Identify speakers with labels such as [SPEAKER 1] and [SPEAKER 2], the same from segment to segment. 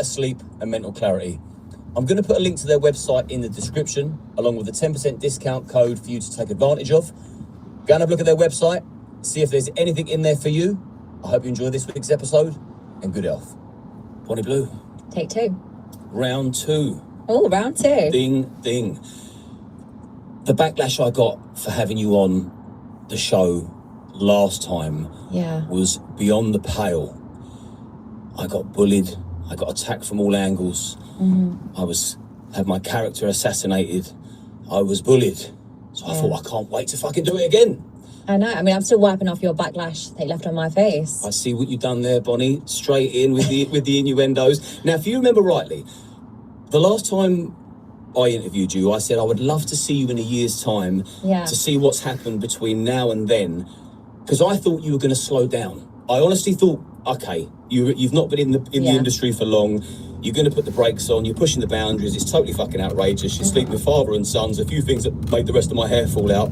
[SPEAKER 1] better sleep and mental clarity. I'm going to put a link to their website in the description, along with a 10% discount code for you to take advantage of. Go and have a look at their website, see if there's anything in there for you. I hope you enjoy this week's episode, and good health. Bonnie Blue.
[SPEAKER 2] Take 2.
[SPEAKER 1] Round 2.
[SPEAKER 2] Oh, round 2.
[SPEAKER 1] Ding, ding. The backlash I got for having you on the show last time was beyond the pale. I got bullied. I got attacked from all angles. I had my character assassinated. I was bullied. So I thought, I can't wait to fucking do it again.
[SPEAKER 2] I know. I mean, I'm still wiping off your backlash they left on my face.
[SPEAKER 1] I see what you've done there, Bonnie. Straight in with the innuendos. Now, if you remember rightly, the last time I interviewed you, I said I would love to see you in a year's time to see what's happened between now and then, because I thought you were going to slow down. I honestly thought, okay, you've not been in the industry for long. You're going to put the brakes on. You're pushing the boundaries. It's totally fucking outrageous. You're sleeping with father and sons. A few things that made the rest of my hair fall out,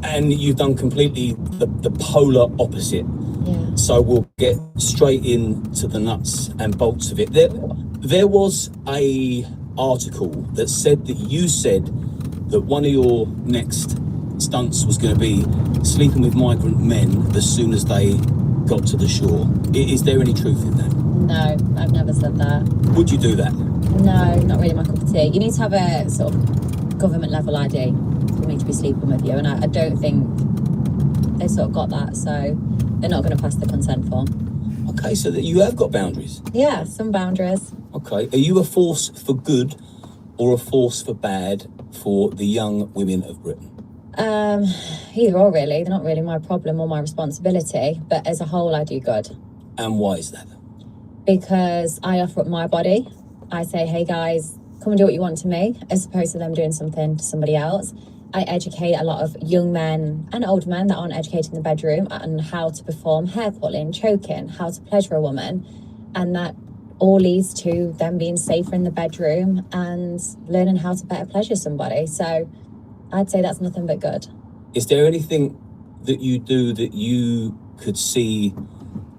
[SPEAKER 1] and you've done completely the polar opposite.
[SPEAKER 2] Yeah.
[SPEAKER 1] So we'll get straight into the nuts and bolts of it. There was a article that said that you said that one of your next stunts was going to be sleeping with migrant men as soon as they got to the shore. Is there any truth in that?
[SPEAKER 2] No, I've never said that.
[SPEAKER 1] Would you do that?
[SPEAKER 2] No, not really my cup of tea. You need to have a sort of government level ID for me to be sleeping with you, and I don't think they've sort of got that, so they're not going to pass the consent form.
[SPEAKER 1] Okay, so that you have got boundaries.
[SPEAKER 2] Yeah, some boundaries.
[SPEAKER 1] Okay, are you a force for good or a force for bad for the young women of Britain?
[SPEAKER 2] Either or, really. They're not really my problem or my responsibility, but as a whole I do good.
[SPEAKER 1] And why is that?
[SPEAKER 2] Because I offer up my body. I say, hey guys, come and do what you want to me, as opposed to them doing something to somebody else. I educate a lot of young men and old men that aren't educated in the bedroom on how to perform hair pulling, choking, how to pleasure a woman, and that all leads to them being safer in the bedroom and learning how to better pleasure somebody. So I'd say that's nothing but good.
[SPEAKER 1] Is there anything that you do that you could see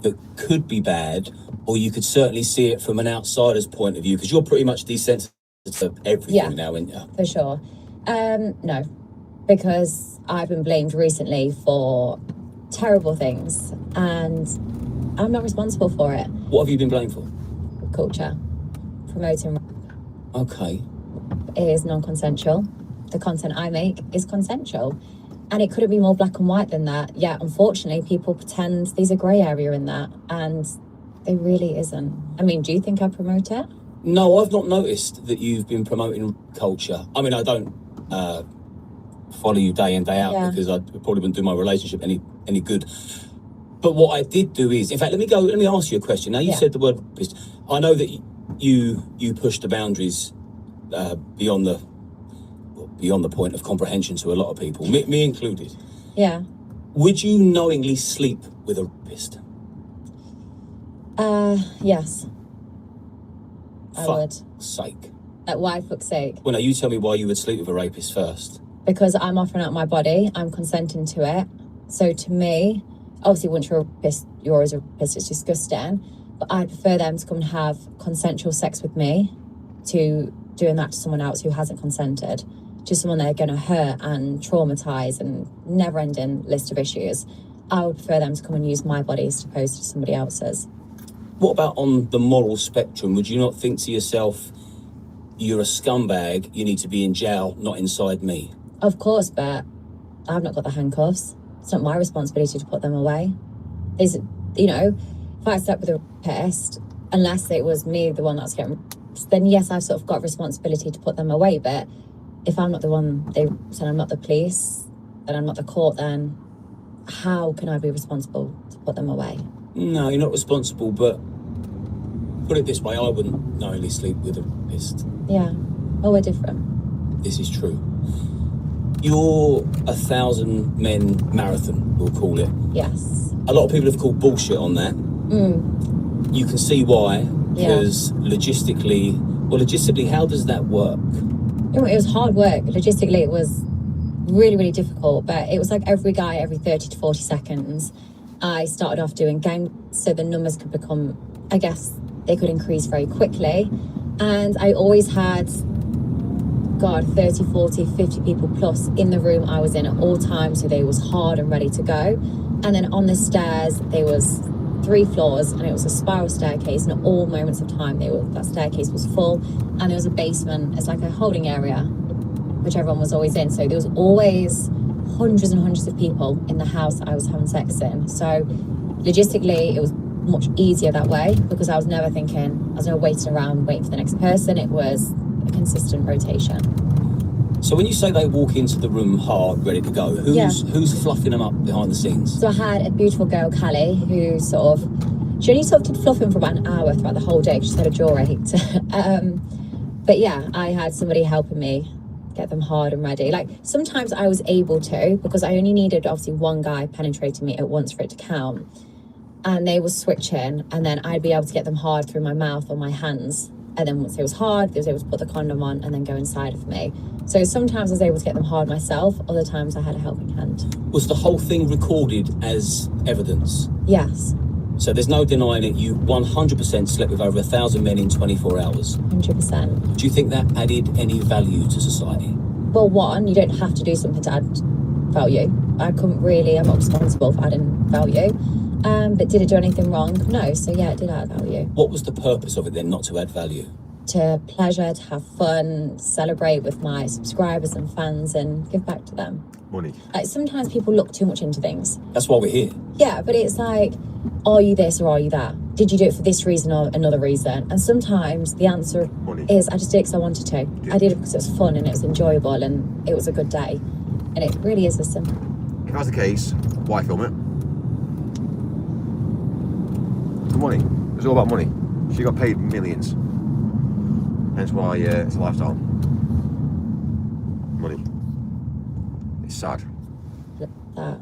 [SPEAKER 1] that could be bad, or you could certainly see it from an outsider's point of view? Because you're pretty much desensitized to everything now, aren't you?
[SPEAKER 2] For sure. No, because I've been blamed recently for terrible things and I'm not responsible for it.
[SPEAKER 1] What have you been blamed for?
[SPEAKER 2] Culture. Promoting.
[SPEAKER 1] Okay.
[SPEAKER 2] It is non-consensual. The content I make is consensual. And it couldn't be more black and white than that. Yet, unfortunately, people pretend there's a grey area in that, and there really isn't. I mean, do you think I promote it?
[SPEAKER 1] No, I've not noticed that you've been promoting culture. I mean, I don't follow you day in, day out because I probably wouldn't do my relationship any good. But what I did do is, in fact, let me ask you a question. Now, you said the word, I know that you push the boundaries beyond the point of comprehension to a lot of people, me included.
[SPEAKER 2] Yeah.
[SPEAKER 1] Would you knowingly sleep with a rapist?
[SPEAKER 2] Yes. I would.
[SPEAKER 1] Fuck's sake.
[SPEAKER 2] Why fuck's sake?
[SPEAKER 1] Well, no, you tell me why you would sleep with a rapist first.
[SPEAKER 2] Because I'm offering out my body, I'm consenting to it. So to me, obviously once you're always a rapist, it's disgusting. But I'd prefer them to come and have consensual sex with me to doing that to someone else who hasn't consented. Just someone they're going to hurt and traumatise and never-ending list of issues. I would prefer them to come and use my body as opposed to somebody else's.
[SPEAKER 1] What about on the moral spectrum? Would you not think to yourself, you're a scumbag, you need to be in jail, not inside me?
[SPEAKER 2] Of course, but I've not got the handcuffs. It's not my responsibility to put them away. If I slept with a rapist, unless it was me, the one that's getting, then yes, I've sort of got a responsibility to put them away. But if I'm not the one, they said I'm not the police, and I'm not the court, then how can I be responsible to put them away?
[SPEAKER 1] No, you're not responsible, but put it this way, I wouldn't knowingly sleep with a rapist.
[SPEAKER 2] Yeah. Oh, we're different.
[SPEAKER 1] This is true. You're 1,000 men marathon, we'll call it.
[SPEAKER 2] Yes.
[SPEAKER 1] A lot of people have called bullshit on that. You can see why, because logistically, how does that work?
[SPEAKER 2] It was hard work. Logistically, it was really, really difficult, but it was like every 30 to 40 seconds. I started off doing gang, so the numbers could become, I guess, they could increase very quickly. And I always had, 30, 40, 50 people plus in the room I was in at all times, so they was hard and ready to go. And then on the stairs, there was 3 floors, and it was a spiral staircase, and at all moments of time that staircase was full. And there was a basement, it's like a holding area, which everyone was always in. So there was always hundreds and hundreds of people in the house that I was having sex in. So logistically, it was much easier that way, because I was never waiting around waiting for the next person. It was a consistent rotation.
[SPEAKER 1] So when you say they walk into the room hard, ready to go, who's fluffing them up behind the scenes?
[SPEAKER 2] So I had a beautiful girl, Callie, who she only did fluffing for about an hour throughout the whole day, because she had a jaw ache. But yeah, I had somebody helping me get them hard and ready. Like, sometimes I was able to, because I only needed obviously one guy penetrating me at once for it to count. And they were switching, and then I'd be able to get them hard through my mouth or my hands. And then once it was hard, they was able to put the condom on and then go inside of me. So sometimes I was able to get them hard myself, other times I had a helping hand.
[SPEAKER 1] Was the whole thing recorded as evidence?
[SPEAKER 2] Yes.
[SPEAKER 1] So there's no denying it, you 100% slept with over 1,000 men in 24 hours?
[SPEAKER 2] 100%.
[SPEAKER 1] Do you think that added any value to society?
[SPEAKER 2] Well, one, you don't have to do something to add value. I'm not responsible for adding value. But did it do anything wrong? No. So yeah, it did add value.
[SPEAKER 1] What was the purpose of it then, not to add value?
[SPEAKER 2] To pleasure, to have fun, celebrate with my subscribers and fans, and give back to them.
[SPEAKER 3] Money.
[SPEAKER 2] Like, sometimes people look too much into things.
[SPEAKER 1] That's why we're here.
[SPEAKER 2] Yeah, but it's like, are you this or are you that? Did you do it for this reason or another reason? And sometimes the answer is, I just did it because I wanted to. Yeah. I did it because it was fun and it was enjoyable and it was a good day. And it really is as simple.
[SPEAKER 3] If that's the case, why film it? The money. It's all about money. She got paid millions. Hence why it's a lifestyle. Money. It's sad.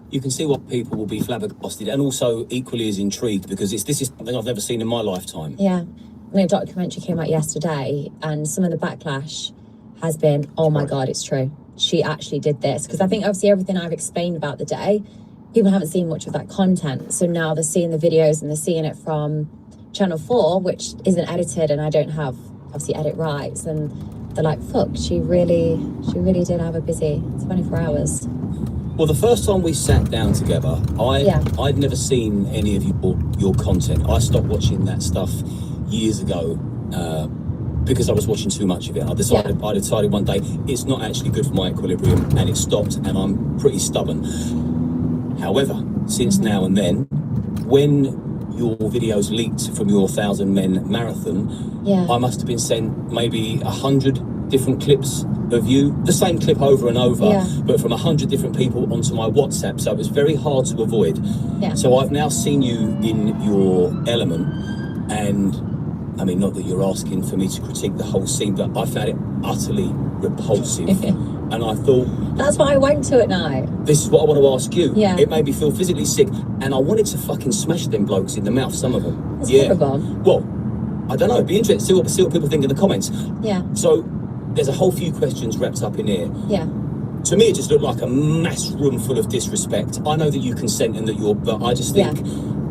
[SPEAKER 1] You can see what people will be flabbergasted and also equally as intrigued, because this is something I've never seen in my lifetime.
[SPEAKER 2] Yeah. I mean, a documentary came out yesterday, and some of the backlash has been, oh my God, it's true. She actually did this. Because I think obviously everything I've explained about the day, people haven't seen much of that content. So now they're seeing the videos and they're seeing it from Channel 4, which isn't edited, and I don't have obviously edit rights. And they're like, fuck, she really did have a busy 24 hours.
[SPEAKER 1] Well, the first time we sat down together, I'd never seen any of your content. I stopped watching that stuff years ago because I was watching too much of it. I decided one day it's not actually good for my equilibrium, and it stopped, and I'm pretty stubborn. However, since now and then, when your videos leaked from your 1,000 Men marathon, I must have been sent maybe 100 different clips of you, the same clip over and over, but from 100 different people onto my WhatsApp, so it was very hard to avoid. So I've now seen you in your element, and I mean, not that you're asking for me to critique the whole scene, but I found it utterly repulsive. And I thought,
[SPEAKER 2] that's what I went to at night.
[SPEAKER 1] This is what I want to ask you.
[SPEAKER 2] It
[SPEAKER 1] made me feel physically sick, and I wanted to fucking smash them blokes in the mouth, some of them.
[SPEAKER 2] That's horrible.
[SPEAKER 1] Well, I don't know, it'd be interesting to see what people think in the comments. So there's a whole few questions wrapped up in here. To me, it just looked like a mass room full of disrespect. I know that you consent and that but I just think,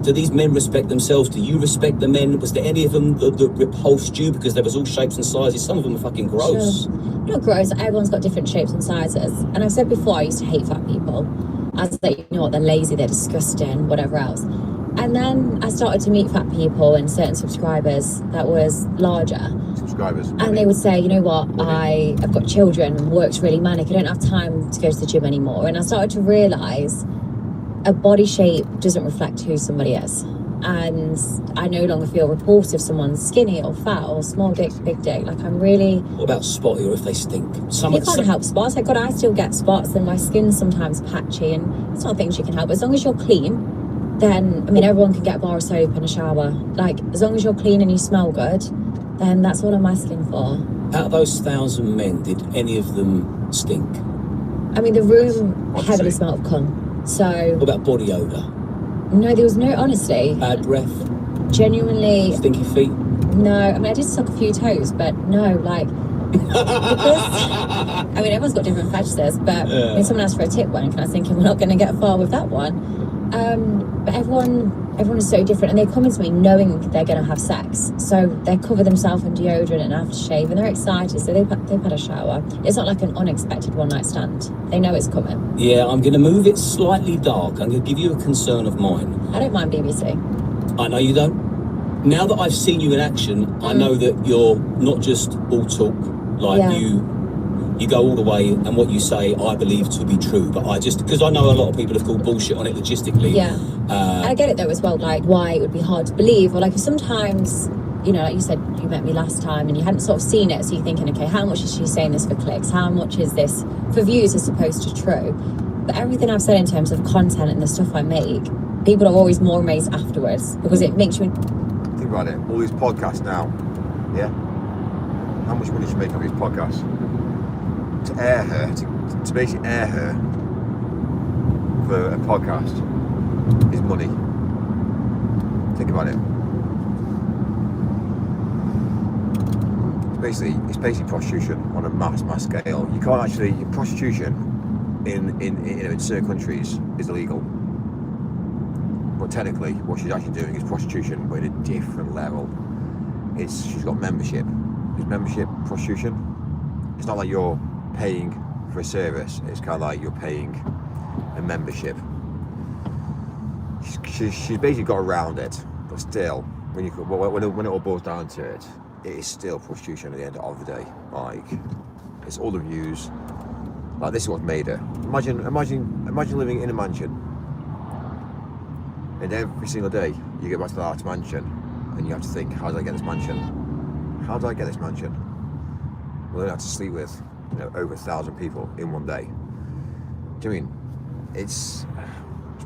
[SPEAKER 1] do these men respect themselves? Do you respect the men? Was there any of them that repulsed you? Because there was all shapes and sizes. Some of them are fucking gross.
[SPEAKER 2] Sure. Not gross. Everyone's got different shapes and sizes. And I've said before, I used to hate fat people. I was like, you know what, they're lazy, they're disgusting, whatever else. And then I started to meet fat people and certain subscribers that was larger.
[SPEAKER 3] Subscribers.
[SPEAKER 2] And they would say, you know what, I've got children, work's really manic, I don't have time to go to the gym anymore. And I started to realise a body shape doesn't reflect who somebody is. And I no longer feel repulsive if someone's skinny or fat or small dick, big dick. Like, I'm really...
[SPEAKER 1] What about spotty or if they stink?
[SPEAKER 2] You can't help spots. Like, God, I still get spots and my skin's sometimes patchy, and it's not things you can help. As long as you're clean, then, I mean, everyone can get a bar of soap and a shower. Like, as long as you're clean and you smell good, then that's all I'm asking for.
[SPEAKER 1] Out of those 1,000 men, did any of them stink?
[SPEAKER 2] I mean, the room heavily smelled of cum. So...
[SPEAKER 1] What about body odour?
[SPEAKER 2] No, there was no, honestly.
[SPEAKER 1] Bad breath?
[SPEAKER 2] Genuinely...
[SPEAKER 1] Stinky feet?
[SPEAKER 2] No, I mean, I did suck a few toes, but no, like... because, I mean, everyone's got different fetishes, but when someone asks for a tip wank, and I was thinking, we're not going to get far with that one. But everyone is so different, and they come into me knowing they're going to have sex, so they cover themselves in deodorant and aftershave, and they're excited, so they've had a shower. It's not like an unexpected one-night stand. They know it's coming.
[SPEAKER 1] Yeah, I'm going to move it slightly dark. I'm going to give you a concern of mine.
[SPEAKER 2] I don't mind BBC.
[SPEAKER 1] I know you don't. Now that I've seen you in action, I know that you're not just all talk. Like you go all the way, and what you say I believe to be true, but because I know a lot of people have called bullshit on it logistically.
[SPEAKER 2] I get it though as well, like why it would be hard to believe, or like sometimes, you know, like you said, you met me last time and you hadn't sort of seen it, so you're thinking, okay, how much is she saying this for clicks, how much is this for views as opposed to true? But everything I've said in terms of content and the stuff I make, people are always more amazed afterwards, because it makes you
[SPEAKER 3] think about it, all these podcasts now, how much money should make on these podcasts? To air her, to basically air her for a podcast is money. Think about it. It's basically prostitution on a mass scale. You can't actually, prostitution in certain countries is illegal. But technically what she's actually doing is prostitution, but at a different level. She's got membership. Is membership prostitution? It's not like you're paying for a service, it's kind of like you're paying a membership. She's basically got around it, but still, when it all boils down to it, it is still prostitution at the end of the day. Like, it's all the views. Like, this is what made her. Imagine living in a mansion, and every single day you get back to that mansion, and you have to think, how did I get this mansion? How did I get this mansion? Well, then I have to sleep with, over 1,000 people in one day. Do you mean it's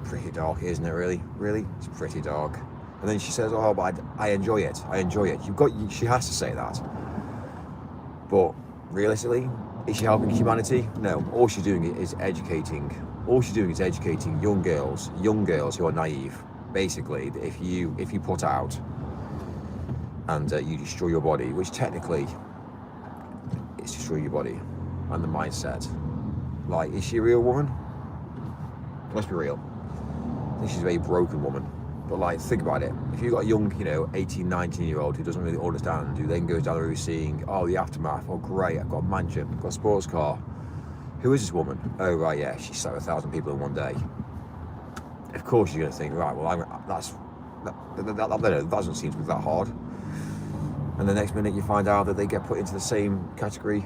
[SPEAKER 3] pretty dark, isn't it? Really, it's pretty dark. And then she says, "Oh, but I enjoy it. I enjoy it." She has to say that. But realistically, is she helping humanity? No. All she's doing is educating. All she's doing is educating young girls who are naive. Basically, if you put out and you destroy your body, which technically it's destroy your body and the mindset. Like, is she a real woman? Let's be real. I think she's a very broken woman. But like, think about it. If you've got a young, 18, 19-year-old who doesn't really understand, who then goes down the road seeing, oh, the aftermath, oh great, I've got a mansion, I've got a sports car. Who is this woman? Oh right, yeah, she slept with 1,000 people in one day. Of course you're going to think, right, well, that doesn't seem to be that hard. And the next minute you find out that they get put into the same category,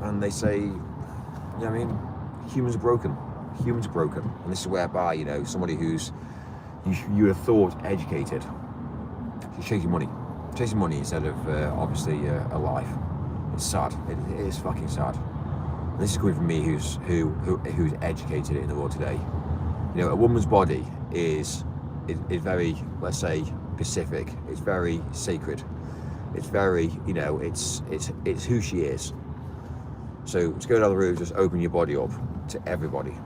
[SPEAKER 3] and they say, humans are broken. Humans are broken. And this is whereby, somebody who's, you would have thought educated, she's chasing money instead of obviously a life. It's sad. It is fucking sad. And this is coming from me, who's educated in the world today. A woman's body is very, let's say, specific. It's very sacred. It's very, it's who she is. So to go down the road, just open your body up to everybody.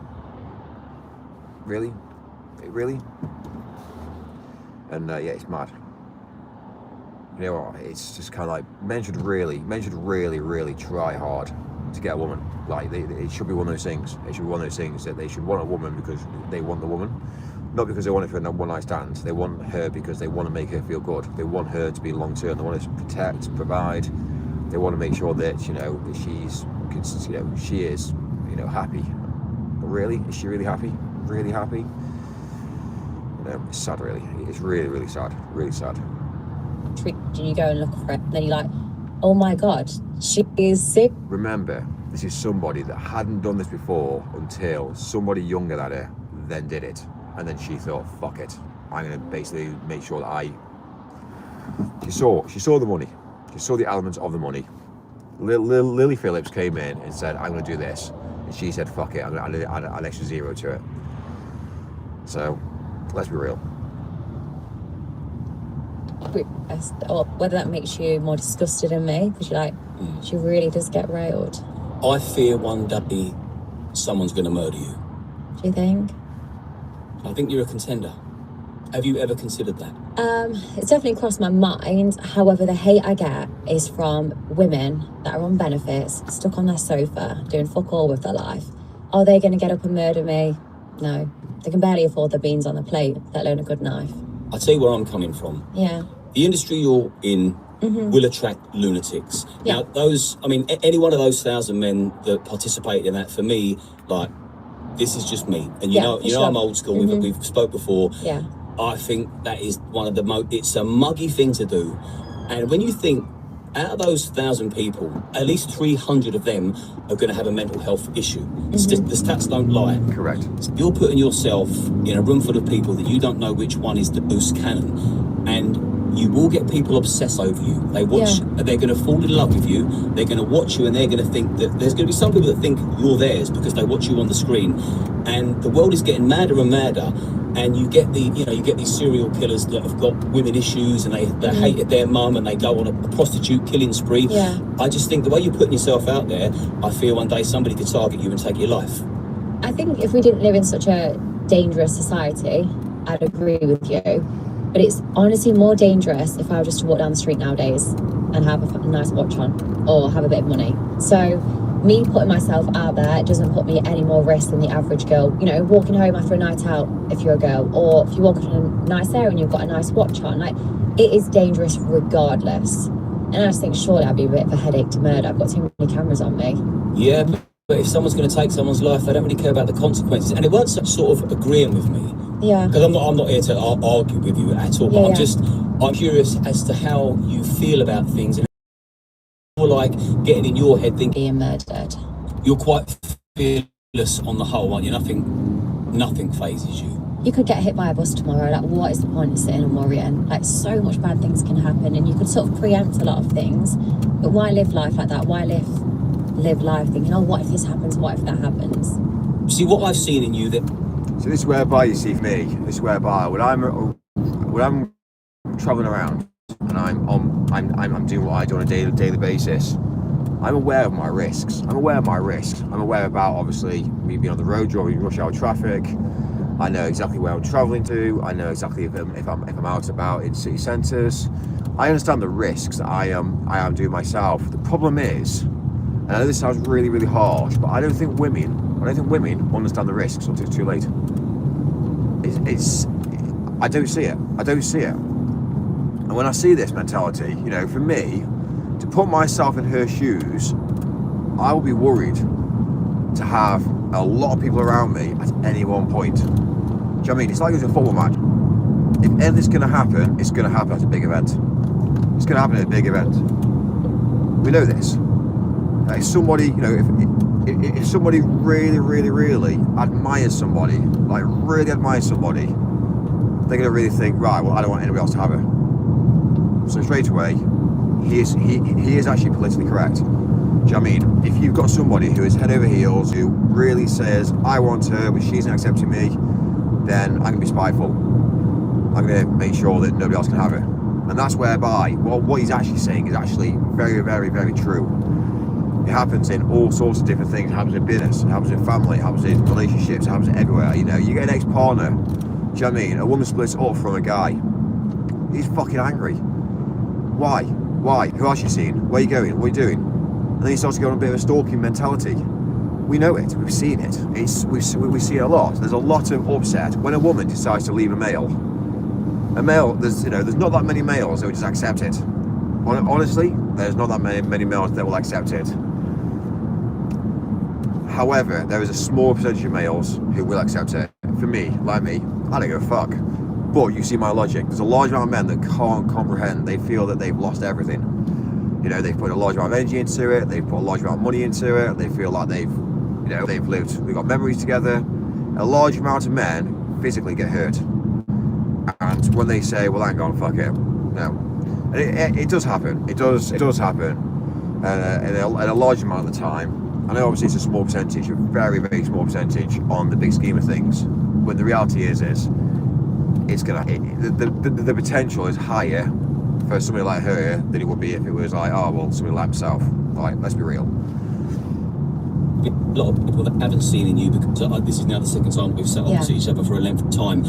[SPEAKER 3] Really? Really? And it's mad. You know what? It's just kind of like, men should really, really try hard to get a woman. Like, it should be one of those things. It should be one of those things that they should want a woman because they want the woman. Not because they want it for a one-night stand. They want her because they want to make her feel good. They want her to be long-term. They want her to protect, provide. They want to make sure that, that she is, happy. But really, is she really happy? Really happy? It's sad, really. It's really, really sad. Really sad.
[SPEAKER 2] You go and look for it, and then you're like, oh my God, she is sick.
[SPEAKER 3] Remember, this is somebody that hadn't done this before until somebody younger than her then did it. And then she thought, fuck it, I'm going to basically make sure that she saw the money. She saw the elements of the money. Lily Phillips came in and said, I'm going to do this. And she said, fuck it, I'm going to add an extra zero to it. So, let's be real.
[SPEAKER 2] Or whether that makes you more disgusted in me, because you're like, she really does get railed.
[SPEAKER 1] I fear one day someone's going to murder you.
[SPEAKER 2] Do you think?
[SPEAKER 1] I think you're a contender. Have you ever considered that?
[SPEAKER 2] It's definitely crossed my mind. However, the hate I get is from women that are on benefits, stuck on their sofa, doing fuck all with their life. Are they going to get up and murder me? No. They can barely afford the beans on the plate, let alone a good knife.
[SPEAKER 1] I'll tell you where I'm coming from.
[SPEAKER 2] Yeah.
[SPEAKER 1] The industry you're in will attract lunatics.
[SPEAKER 2] Yeah.
[SPEAKER 1] Now, any one of those 1,000 men that participated in that, for me, like, this is just me. And you know, I'm old school. We've spoke before.
[SPEAKER 2] Yeah.
[SPEAKER 1] I think that is one of the it's a muggy thing to do. And when you think, out of those 1,000 people, at least 300 of them are going to have a mental health issue. The stats don't lie.
[SPEAKER 3] Correct.
[SPEAKER 1] You're putting yourself in a room full of people that you don't know which one is the loose cannon. And you will get people obsess over you. They watch, they're going to fall in love with you. They're going to watch you, and they're going to think that there's going to be some people that think you're theirs because they watch you on the screen. And the world is getting madder and madder. And you get these serial killers that have got women issues, and they hated their mum, and they go on a prostitute killing spree.
[SPEAKER 2] Yeah.
[SPEAKER 1] I just think the way you're putting yourself out there, I fear one day somebody could target you and take your life.
[SPEAKER 2] I think if we didn't live in such a dangerous society, I'd agree with you. But it's honestly more dangerous if I were just to walk down the street nowadays and have a nice watch on or have a bit of money. So me putting myself out there doesn't put me at any more risk than the average girl. You know, walking home after a night out if you're a girl, or if you walk in a nice area and you've got a nice watch on, like, it is dangerous regardless. And I just think surely I'd be a bit of a headache to murder. I've got too many cameras on me.
[SPEAKER 1] Yeah, but if someone's going to take someone's life, they don't really care about the consequences. And it weren't such sort of agreeing with me.
[SPEAKER 2] Yeah.
[SPEAKER 1] Because I'm not here to argue with you at all. But I'm curious as to how you feel about things, and you're like getting in your head thinking
[SPEAKER 2] being murdered.
[SPEAKER 1] You're quite fearless on the whole, aren't you? Nothing phases you.
[SPEAKER 2] You could get hit by a bus tomorrow. Like, what is the point of sitting and worrying? Like, so much bad things can happen, and you could sort of preempt a lot of things. But why live life like that? Why live life thinking, oh, what if this happens? What if that happens?
[SPEAKER 1] See, what I've seen in you that.
[SPEAKER 3] So this is whereby, you see, for me, this is whereby when I'm traveling around and I'm doing what I do on a daily basis, I'm aware of my risks. I'm aware about, obviously, me being on the road, driving rush hour traffic. I know exactly where I'm traveling to. I know exactly if I'm out about in city centres. I understand the risks that I am doing myself. The problem is, and I know this sounds really, really harsh, but I don't think women understand the risks until it's too late. I don't see it. And when I see this mentality, you know, for me, to put myself in her shoes, I will be worried to have a lot of people around me at any one point. Do you know what I mean? It's like it's a football match. If anything's going to happen, it's going to happen at a big event. It's going to happen at a big event. We know this. If somebody, you know, if somebody really, really, really admires somebody, like really admires somebody, they're going to really think, right, well, I don't want anybody else to have her. So straight away, he is actually politically correct. Do you know what I mean? If you've got somebody who is head over heels, who really says, I want her, but she's not accepting me, then I'm going to be spiteful. I'm going to make sure that nobody else can have her. And that's whereby, well, what he's actually saying is actually very, very, very true. It happens in all sorts of different things. It happens in business, it happens in family, it happens in relationships, it happens everywhere. You know, you get an ex-partner, do you know what I mean? A woman splits up from a guy. He's fucking angry. Why? Who else you seen? Where you going? What are you doing? And then he starts to go on a bit of a stalking mentality. We know it. We've seen it. We see it a lot. There's a lot of upset when a woman decides to leave a male. There's not that many males that would just accept it. Honestly, there's not that many males that will accept it. However, there is a small percentage of males who will accept it. For me, like me, I don't give a fuck. But you see my logic. There's a large amount of men that can't comprehend. They feel that they've lost everything. You know, they've put a large amount of energy into it. They've put a large amount of money into it. They feel like they've got memories together. A large amount of men physically get hurt. And when they say, well, hang on, fuck it. No. And it does happen. It does happen. And a large amount of the time. I know obviously it's a small percentage, a very, very small percentage on the big scheme of things. But the reality is the potential is higher for somebody like her than it would be if it was like, oh, well, somebody like himself. Like, let's be real.
[SPEAKER 1] A lot of people that haven't seen in you, because this is now the second time we've sat opposite each other for a length of time.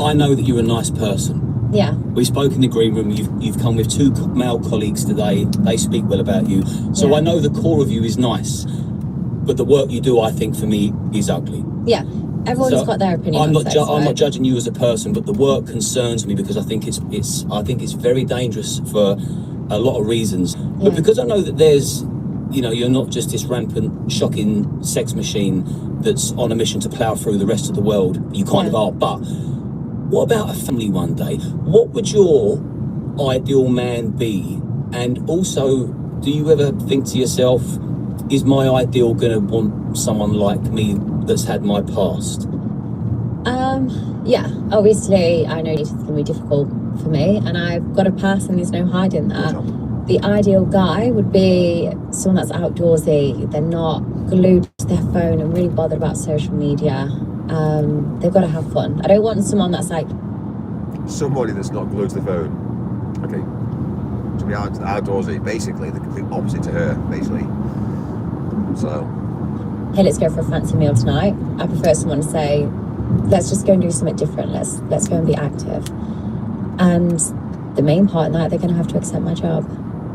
[SPEAKER 1] I know that you're a nice person.
[SPEAKER 2] Yeah.
[SPEAKER 1] We spoke in the green room. You've come with two male colleagues today. They speak well about you. So I know the core of you is nice, but the work you do, I think, for me, is ugly.
[SPEAKER 2] Yeah. Everyone's got their opinion.
[SPEAKER 1] I'm not.
[SPEAKER 2] sex
[SPEAKER 1] I'm not
[SPEAKER 2] work.
[SPEAKER 1] judging you as a person, but the work concerns me because I think it's very dangerous for a lot of reasons. But because I know that there's, you know, you're not just this rampant, shocking sex machine that's on a mission to plough through the rest of the world. You kind of are. But what about a family one day? What would your ideal man be? And also, do you ever think to yourself, is my ideal going to want someone like me that's had my past?
[SPEAKER 2] Yeah, obviously I know it's going to be difficult for me, and I've got a past and there's no hiding that. The ideal guy would be someone that's outdoorsy. They're not glued to their phone and really bothered about social media. They've got to have fun. I don't want someone that's like...
[SPEAKER 3] Somebody that's not glued to the phone. Okay. To be outdoorsy, basically the complete opposite to her, basically. So...
[SPEAKER 2] Hey, let's go for a fancy meal tonight. I prefer someone to say, let's just go and do something different. Let's go and be active. And the main part in that, they're going to have to accept my job.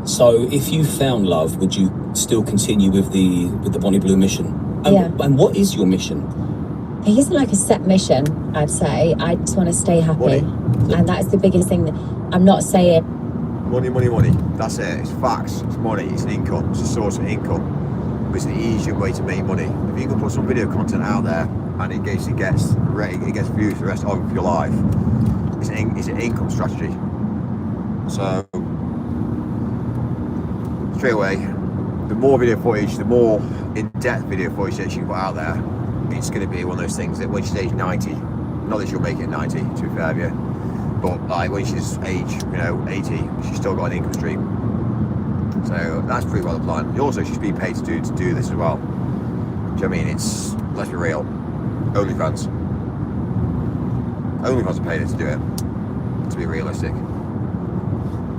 [SPEAKER 1] So if you found love, would you still continue with the Bonnie Blue mission? And what is your mission?
[SPEAKER 2] It isn't like a set mission, I'd say. I just want to stay happy.
[SPEAKER 3] Money.
[SPEAKER 2] And that's the biggest thing. That I'm not saying...
[SPEAKER 3] Money. That's it. It's facts. It's money. It's an income. It's a source of income. But it's an easier way to make money. If you can put some video content out there and it gets views for the rest of your life, it's an income strategy. So straight away, the more video footage, the more in-depth video footage that you can put out there, it's going to be one of those things that when she's age 90, not that she'll make it 90, to be fair with you, but like when she's age, 80, she's still got an income stream. So that's pretty well the plan. Also, she's being paid to do this as well. Do you know what I mean? It's, let's be real, OnlyFans are paying her to do it, to be realistic.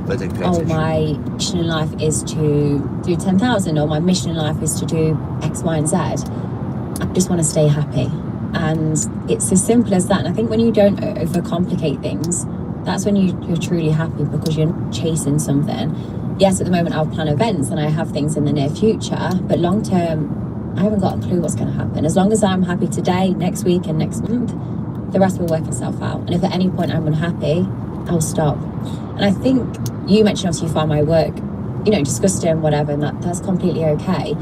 [SPEAKER 3] They take percentage.
[SPEAKER 2] My mission in life is to do 10,000, or my mission in life is to do X, Y, and Z. I just want to stay happy. And it's as simple as that. And I think when you don't overcomplicate things, that's when you're truly happy, because you're chasing something. Yes, at the moment I'll plan events and I have things in the near future, but long term, I haven't got a clue what's going to happen. As long as I'm happy today, next week and next month, the rest will work itself out. And if at any point I'm unhappy, I'll stop. And I think you mentioned obviously you find my work, disgusting, whatever, and that's completely okay.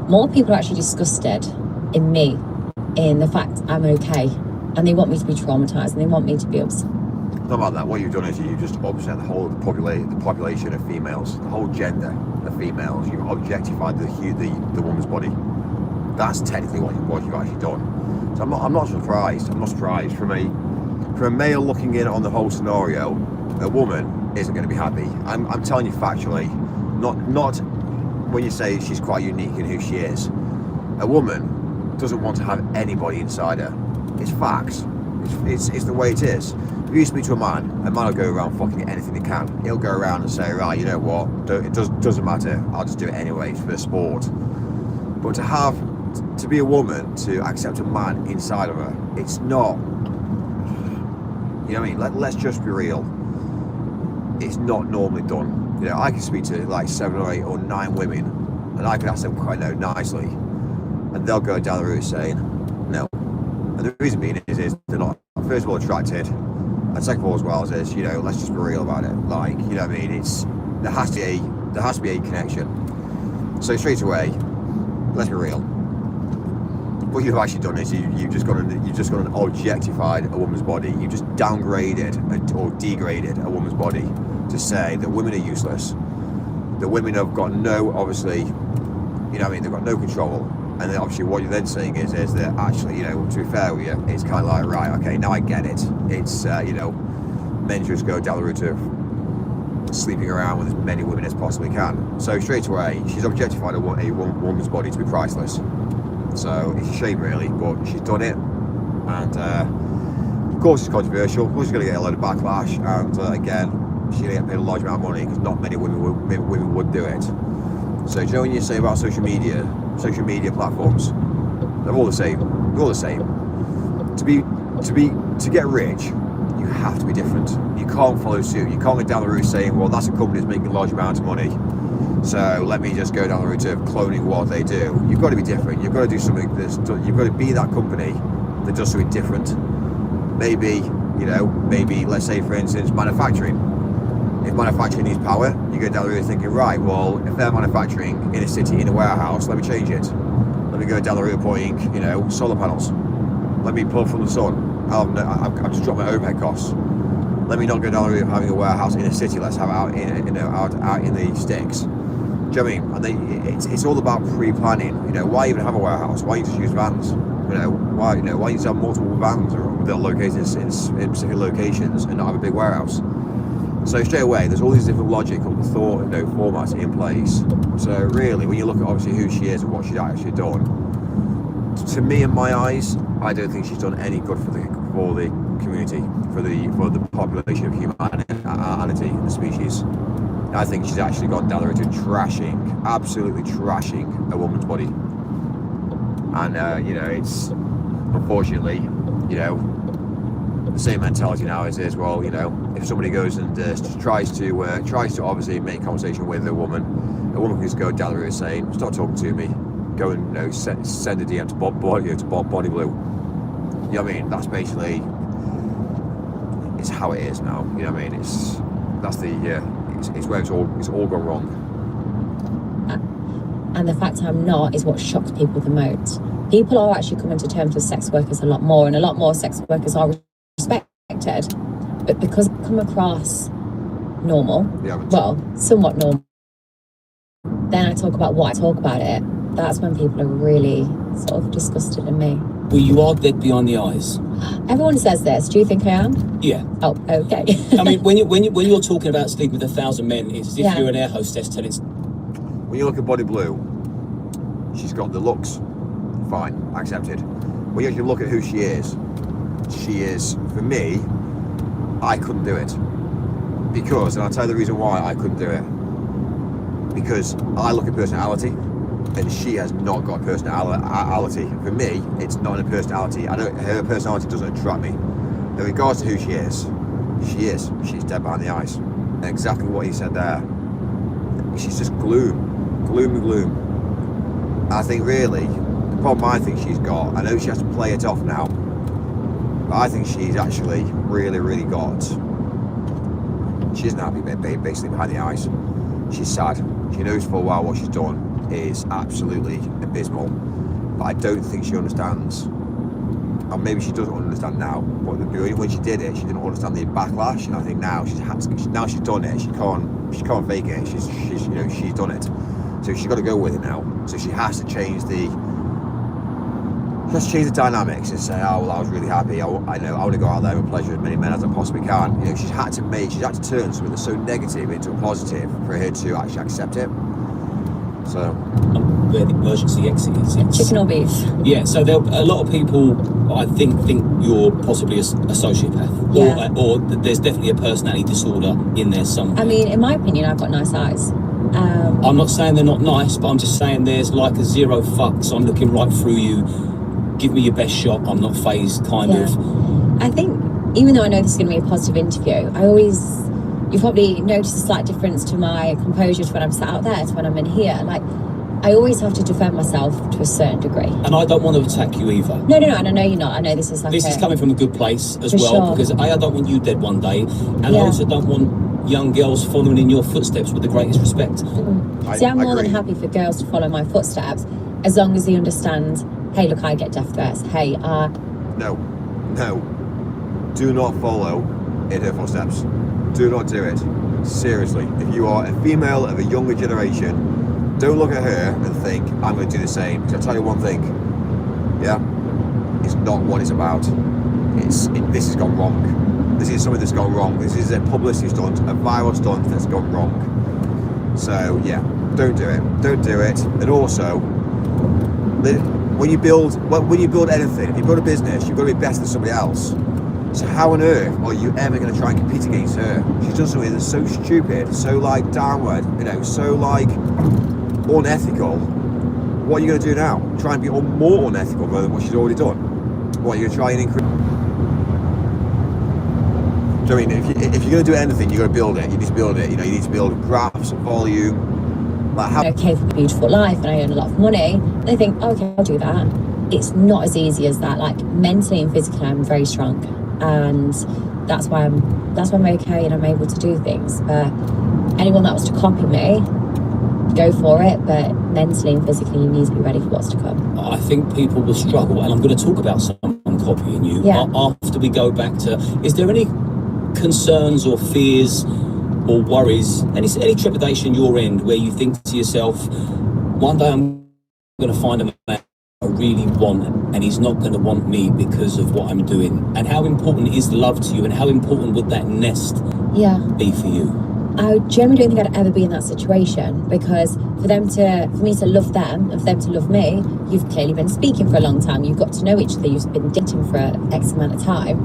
[SPEAKER 2] More people are actually disgusted in me, in the fact I'm okay, and they want me to be traumatized and they want me to be upset.
[SPEAKER 3] Not about that. What you've done is you just upset the whole population of females, the whole gender of females. You've objectified the woman's body. That's technically what you've actually done. So I'm not surprised. I'm not surprised. From a male looking in on the whole scenario, a woman isn't going to be happy. I'm telling you factually, not when you say she's quite unique in who she is. A woman doesn't want to have anybody inside her. It's facts. It's the way it is. If you speak to a man will go around fucking anything he can. He'll go around and say, right, you know what, it doesn't matter, I'll just do it anyway, for the sport. But to be a woman, to accept a man inside of her, it's not, you know what I mean? Let's just be real. It's not normally done. I can speak to like 7 or 8 or 9 women, and I can ask them quite nicely, and they'll go down the route saying no. And the reason being is they're not, first of all, attracted, and second of all as well is, let's just be real about it. Like, you know what I mean? There has to be a connection. So straight away, let's be real. What you've actually done is you've just gone and objectified a woman's body. You've just downgraded or degraded a woman's body to say that women are useless. That women have got no, obviously, you know what I mean? They've got no control. And then obviously what you're then saying is that actually, to be fair with you, it's kind of like, right, okay, now I get it. It's, men just go down the route of sleeping around with as many women as possibly can. So straight away, she's objectified a woman's body to be priceless. So it's a shame really, but she's done it. And of course it's controversial. Of course she's going to get a load of backlash. And again, she's going to get paid a large amount of money because not many women would do it. So do you know when you say about social media platforms, they're all the same. They're all the same. To get rich, you have to be different. You can't follow suit. You can't go down the route saying, well, that's a company that's making a large amount of money, so let me just go down the route of cloning what they do. You've got to be different. You've got to do something you've got to be that company that does something different. Maybe, you know, maybe let's say for instance manufacturing. If manufacturing needs power, you go down the road thinking, right, well, if they're manufacturing in a city, in a warehouse, let me change it. Let me go down the road putting, you know, solar panels. Let me pull from the sun. I've just dropped my overhead costs. Let me not go down the road of having a warehouse in a city. Let's have it out in, you know, out in the sticks. Do you know what I mean? And it's all about pre-planning. You know, why even have a warehouse? Why you just use vans? You know, why you just have multiple vans that are located in specific locations and not have a big warehouse? So straight away, there's all these different logical thought, you know, formats in place. So really, when you look at obviously who she is and what she's actually done, to me, in my eyes, I don't think she's done any good for the community, for the population of humanity, the species. I think she's actually gone down the road to trashing, absolutely trashing a woman's body. And you know, it's unfortunately, you know, the same mentality now is well, you know, if somebody goes and tries to obviously make conversation with a woman can just go down the road saying, stop talking to me, go and, you know, send a DM to Body Blue. You know what I mean? That's basically, it's how it is now. You know what I mean? It's where it's all gone wrong.
[SPEAKER 2] And the fact I'm not is what shocks people the most. People are actually coming to terms with sex workers a lot more, and a lot more sex workers are respected. But because I come across normal, well, somewhat normal, then I talk about what I talk about it. That's when people are really sort of disgusted in me.
[SPEAKER 1] Well, you are dead behind the eyes.
[SPEAKER 2] Everyone says this. Do you think I am?
[SPEAKER 1] Yeah.
[SPEAKER 2] Oh, okay.
[SPEAKER 1] I mean, when you're talking about sleeping with 1,000 men, it's as if you're an air hostess telling.
[SPEAKER 3] When you look at Body Blue, she's got the looks, fine, accepted. When you actually look at who she is, for me, I couldn't do it. Because, and I'll tell you the reason why I couldn't do it. Because I look at personality, and she has not got a personality. For me, it's not a personality. Her personality doesn't attract me. In regards to who she is, she's dead behind the eyes. And exactly what he said there. She's just gloom. I think really, the problem I think she's got, I know she has to play it off now, but I think she's actually really got, she isn't happy basically behind the eyes. She's sad. She knows full well what she's done is absolutely abysmal, but I don't think she understands, or maybe she doesn't understand now, but when she did it, she didn't understand the backlash, and I think now she's done it, she can't fake it, she's done it. So she's got to go with it now. So she has to change the dynamics and say, oh well, I was really happy. I want to go out there and pleasure as many men as I possibly can. You know, she's had to turn something that's so negative into a positive for her to actually accept it. So
[SPEAKER 1] where the emergency exit is.
[SPEAKER 2] Chicken or beef?
[SPEAKER 1] Yeah. So a lot of people, I think you're possibly a sociopath, or there's definitely a personality disorder in there somewhere.
[SPEAKER 2] I mean, in my opinion, I've got nice eyes.
[SPEAKER 1] I'm not saying they're not nice, but I'm just saying there's like a zero fucks. I'm looking right through you. Give me your best shot. I'm not phased, kind of.
[SPEAKER 2] I think, even though I know this is going to be a positive interview, you probably noticed a slight difference to my composure to when I'm sat out there to when I'm in here. Like, I always have to defend myself to a certain degree. And
[SPEAKER 1] I don't want to attack you either.
[SPEAKER 2] No, and I know you're not. I know this is
[SPEAKER 1] is coming from a good place as well, because I don't want you dead one day, and I also don't want young girls following in your footsteps with the greatest respect.
[SPEAKER 2] See, I'm more than happy for girls to follow my footsteps, as long as they understand, hey, look, I get death threats. Hey,
[SPEAKER 3] No. Do not follow in her footsteps. Do not do it. Seriously. If you are a female of a younger generation, don't look at her and think, I'm going to do the same. Because I'll tell you one thing. Yeah? It's not what it's about. This has gone wrong. This is something that's gone wrong. This is a publicity stunt, a viral stunt that's gone wrong. So yeah, don't do it. And also, when you build anything, if you build a business, you've got to be better than somebody else. So how on earth are you ever going to try and compete against her? She's done something that's so stupid, so like downward, so like unethical. What are you going to do now? Try and be more unethical than what she's already done? What, you're going to try and increase? So I mean, if you're going to do anything, you've got to build it. You need to build it. You need to build graphs, volume. Like how...
[SPEAKER 2] Okay, for a beautiful life, and I earn a lot of money. They think, okay, I'll do that. it's not as easy as that. Like mentally and physically, I'm very strong, and that's why I'm okay and I'm able to do things. But anyone that wants to copy me, go for it. But mentally and physically, you need to be ready for what's to come.
[SPEAKER 1] I think people will struggle, and I'm going to talk about someone copying you after we go back to. Is there any concerns or fears or worries, any trepidation your end, where you think to yourself, one day I'm going to find a man I really want, and he's not going to want me because of what I'm doing? And how important is love to you, and how important would that nest be for you?
[SPEAKER 2] I generally don't think I'd ever be in that situation, because for me to love them and for them to love me, you've clearly been speaking for a long time, you've got to know each other, you've been dating for X amount of time,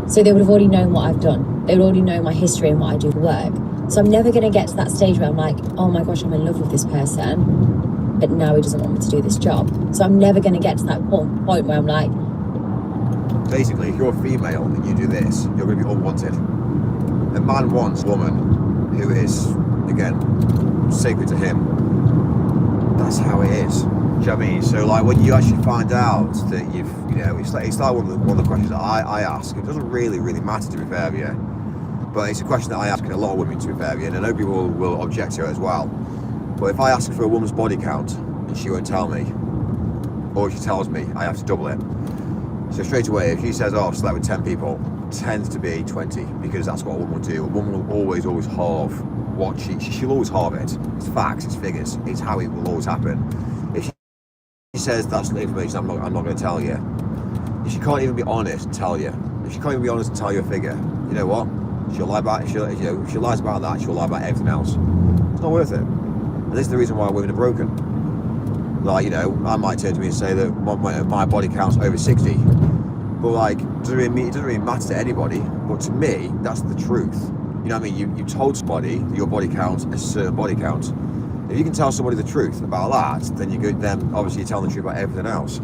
[SPEAKER 2] so they would have already known what I've done, they would already know my history and what I do for work. So I'm never going to get to that stage where I'm like, oh my gosh, I'm in love with this person, but now he doesn't want me to do this job. So I'm never going to get to that point where I'm like...
[SPEAKER 3] Basically, if you're a female and you do this, you're going to be unwanted. A man wants a woman who is, again, sacred to him. That's how it is. Do you know what I mean? So, like, when you actually find out that it's like one of the questions that I ask. It doesn't really matter, to be fair with you. But it's a question that I ask a lot of women, to be fair with you, and I know people will object to it as well. But if I ask for a woman's body count and she won't tell me, or if she tells me, I have to double it. So straight away, if she says, oh, I've slept with 10 people, tends to be 20, because that's what a woman will do. A woman will always halve what she'll always halve it. It's facts, it's figures, it's how it will always happen. If she says that's the information I'm not going to tell you, if she can't even be honest and tell you, if she can't even be honest and tell you a figure, you know what? She'll lie about it. If she lies about that, she'll lie about everything else. It's not worth it. And this is the reason why women are broken. Like, I might turn to me and say that my body count's over 60. But like, it doesn't really matter to anybody. But to me, that's the truth. You know what I mean? You told somebody that your body count's a certain body count. If you can tell somebody the truth about that, then obviously you're telling the truth about everything else.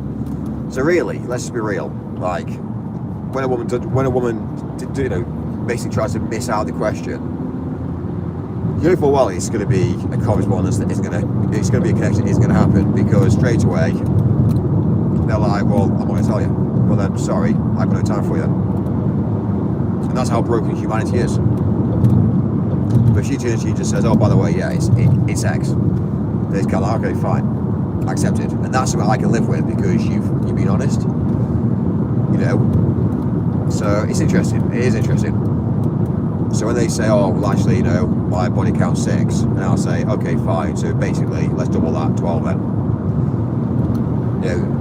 [SPEAKER 3] So really, let's just be real. Like, when a woman basically tries to miss out the question, you know full well it's going to be a correspondence it's going to be a connection that isn't going to happen, because straight away they're like, well, I'm not going to tell you. Well then, sorry, I've got no time for you then. And that's how broken humanity is. But she just says, oh, by the way, yeah, it's X. They kind of like, okay, fine, accepted. And that's what I can live with, because you've been honest. So it's interesting. It is interesting. So when they say, oh, well, actually, my body count's 6, and I'll say, okay, fine. So basically, let's double that, 12 then.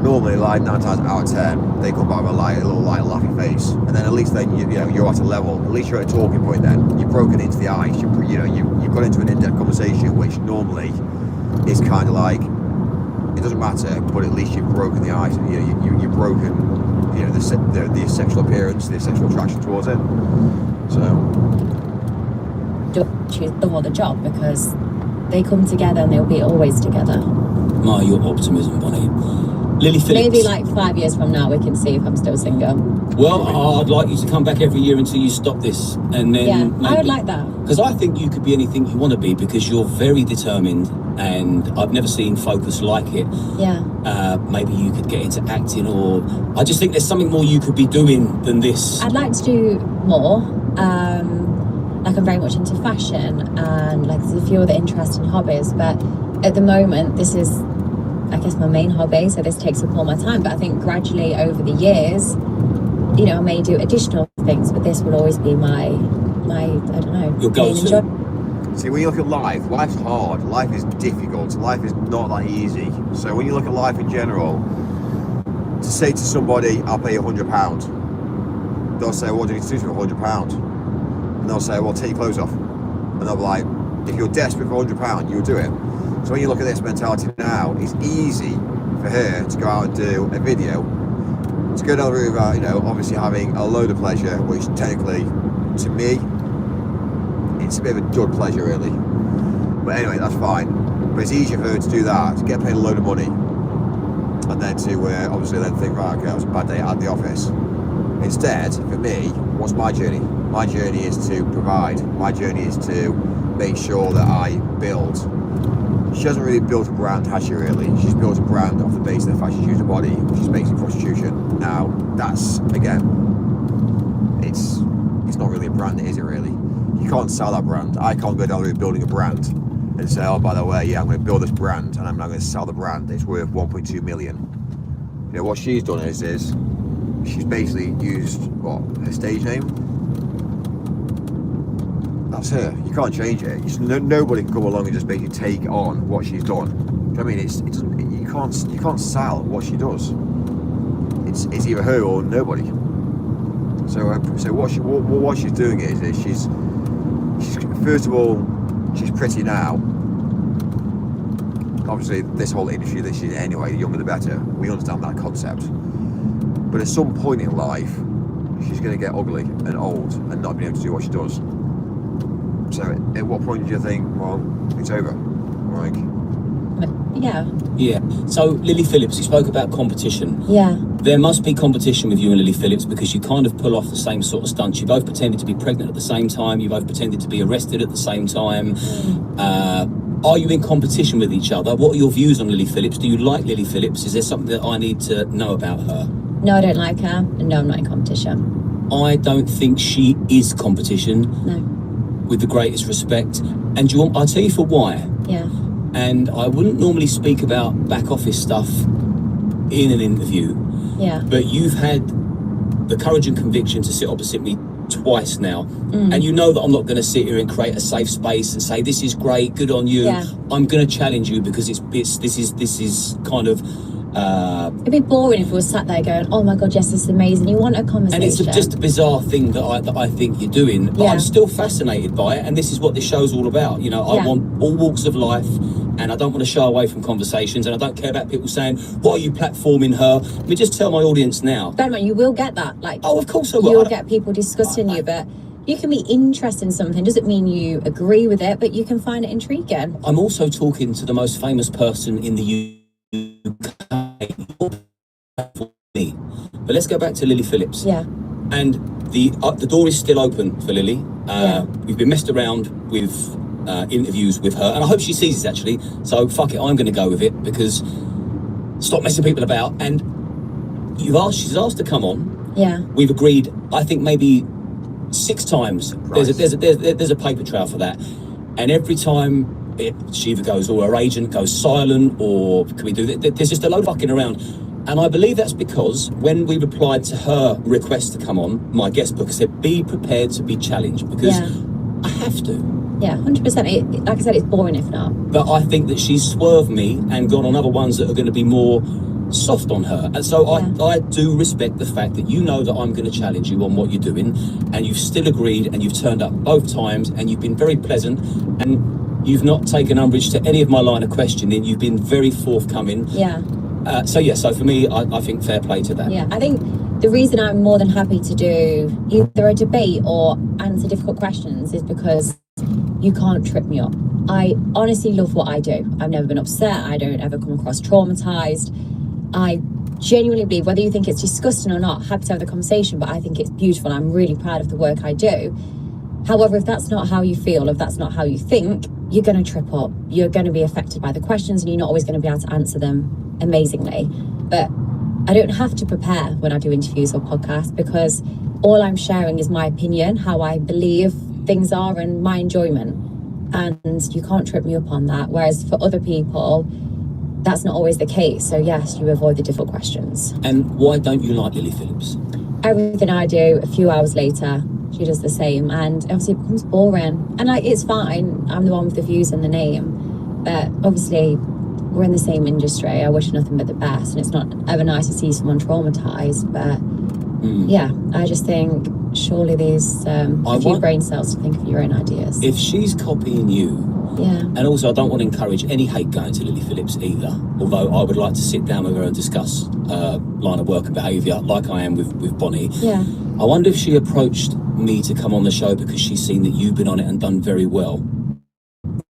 [SPEAKER 3] Normally, like 9 times out of 10, they come back with a little laughing face, and then at least then you're at a level. At least you're at a talking point. Then you've broken into the ice. You've got into an in-depth conversation, which normally is kind of like, it doesn't matter, but at least you've broken the ice. You've broken. The sexual appearance, the sexual attraction towards it. So
[SPEAKER 2] choose the job, because they come together and they'll be always together.
[SPEAKER 1] My, your optimism, Bonnie. Lily Phillips.
[SPEAKER 2] Maybe like 5 years from now we can see if I'm still single.
[SPEAKER 1] Well, I'd like you to come back every year until you stop this, and then
[SPEAKER 2] I would like that,
[SPEAKER 1] because I think you could be anything you want to be, because you're very determined, and I've never seen focus like it. Maybe you could get into acting, or I just think there's something more you could be doing than this.
[SPEAKER 2] I'd like to do more. Like, I'm very much into fashion, and like there's a few other interesting hobbies, but at the moment this is, I guess, my main hobby, so this takes up all my time. But I think gradually over the years, I may do additional things, but this will always be my I don't know,
[SPEAKER 1] your go-to.
[SPEAKER 3] See, when you look at life's hard, life is difficult, life is not that easy. So when you look at life in general, to say to somebody, I'll pay you £100, they'll say, what do you need to do for £100? And they'll say, well, take your clothes off. And they'll be like, if you're desperate for £100, you'll do it. So when you look at this mentality now, it's easy for her to go out and do a video, to go down the route of, obviously having a load of pleasure, which technically, to me, it's a bit of a dud pleasure, really. But anyway, that's fine. But it's easier for her to do that, to get paid a load of money, and then to obviously then think, right, okay, that was a bad day at the office. Instead, for me, what's my journey? My journey is to provide. My journey is to make sure that I build she hasn't really built a brand, has she really? She's built a brand off the basis of the fact she's used her body, which is basically prostitution. Now, that's, again, it's not really a brand, is it really? You can't sell that brand. I can't go down the route building a brand and say, oh, by the way, yeah, I'm going to build this brand and I'm now going to sell the brand. It's worth 1.2 million. You know, what she's done is she's basically used, what, her stage name? That's her. You can't change it. Nobody can come along and just basically take on what she's done. I mean, you can't sell what she does. It's either her or nobody. So what she's doing is she's first of all, she's pretty now. Obviously, this whole industry that she's in anyway, the younger the better. We understand that concept. But at some point in life, she's going to get ugly and old and not be able to do what she does. So at what point do you think, well, it's over? Like,
[SPEAKER 2] yeah.
[SPEAKER 1] So Lily Phillips, you spoke about competition.
[SPEAKER 2] Yeah.
[SPEAKER 1] There must be competition with you and Lily Phillips because you kind of pull off the same sort of stunts. You both pretended to be pregnant at the same time. You both pretended to be arrested at the same time. Are you in competition with each other? What are your views on Lily Phillips? Do you like Lily Phillips? Is there something that I need to know about her?
[SPEAKER 2] No, I don't like her. And no, I'm not in competition.
[SPEAKER 1] I don't think she is competition.
[SPEAKER 2] No.
[SPEAKER 1] With the greatest respect. And I'll tell you for why.
[SPEAKER 2] Yeah.
[SPEAKER 1] And I wouldn't normally speak about back office stuff in an interview.
[SPEAKER 2] Yeah.
[SPEAKER 1] But you've had the courage and conviction to sit opposite me twice now. And you know that I'm not going to sit here and create a safe space and say, this is great, good on you.
[SPEAKER 2] Yeah.
[SPEAKER 1] I'm going to challenge you because this is kind of...
[SPEAKER 2] it'd be boring if we were sat there going, oh my God, yes, this is amazing. You want a conversation.
[SPEAKER 1] And it's just a bizarre thing that I think you're doing. But I'm still fascinated by it. And this is what this show's all about. You know, I want all walks of life. And I don't want to shy away from conversations, and I don't care about people saying, why are you platforming her? Let me just tell my audience now.
[SPEAKER 2] Bear in mind, you will get that. Like,
[SPEAKER 1] oh, of course I will.
[SPEAKER 2] You'll get people discussing you, but you can be interested in something. Doesn't mean you agree with it, but you can find it intriguing.
[SPEAKER 1] I'm also talking to the most famous person in the UK. But let's go back to Lily Phillips.
[SPEAKER 2] Yeah.
[SPEAKER 1] And the door is still open for Lily. We've been messed around with interviews with her, and I hope she sees this actually. So fuck it, I'm going to go with it because stop messing people about. And she's asked to come on.
[SPEAKER 2] Yeah.
[SPEAKER 1] We've agreed. I think maybe 6 times. Right. There's a paper trail for that, and every time she either goes or her agent goes silent or can we do that? There's just a load of fucking around. And I believe that's because when we replied to her request to come on, my guest book said, be prepared to be challenged because I have to.
[SPEAKER 2] Yeah, 100%. Like I said, it's boring if not.
[SPEAKER 1] But I think that she's swerved me and gone on other ones that are going to be more soft on her. And so I do respect the fact that you know that I'm going to challenge you on what you're doing, and you've still agreed, and you've turned up both times, and you've been very pleasant, and you've not taken umbrage to any of my line of questioning. You've been very forthcoming.
[SPEAKER 2] Yeah.
[SPEAKER 1] So for me, I think fair play to that.
[SPEAKER 2] Yeah, I think the reason I'm more than happy to do either a debate or answer difficult questions is because you can't trip me up. I honestly love what I do. I've never been upset. I don't ever come across traumatized. I genuinely believe, whether you think it's disgusting or not, happy to have the conversation, but I think it's beautiful. I'm really proud of the work I do. However, if that's not how you feel, if that's not how you think, you're going to trip up. You're going to be affected by the questions, and you're not always going to be able to answer them amazingly. But I don't have to prepare when I do interviews or podcasts because all I'm sharing is my opinion, how I believe things are, and my enjoyment. And you can't trip me up on that. Whereas for other people, that's not always the case. So yes, you avoid the difficult questions.
[SPEAKER 1] And why don't you like Lily Phillips?
[SPEAKER 2] Everything I do, a few hours later, she does the same, and obviously it becomes boring. And like, it's fine, I'm the one with the views and the name, but obviously we're in the same industry. I wish nothing but the best, and it's not ever nice to see someone traumatized, but yeah, I just think surely there's a few brain cells to think of your own ideas.
[SPEAKER 1] If she's copying you, and also I don't want to encourage any hate going to Lily Phillips either, although I would like to sit down with her and discuss line of work and behaviour like I am with Bonnie. I wonder if she approached me to come on the show because she's seen that you've been on it and done very well.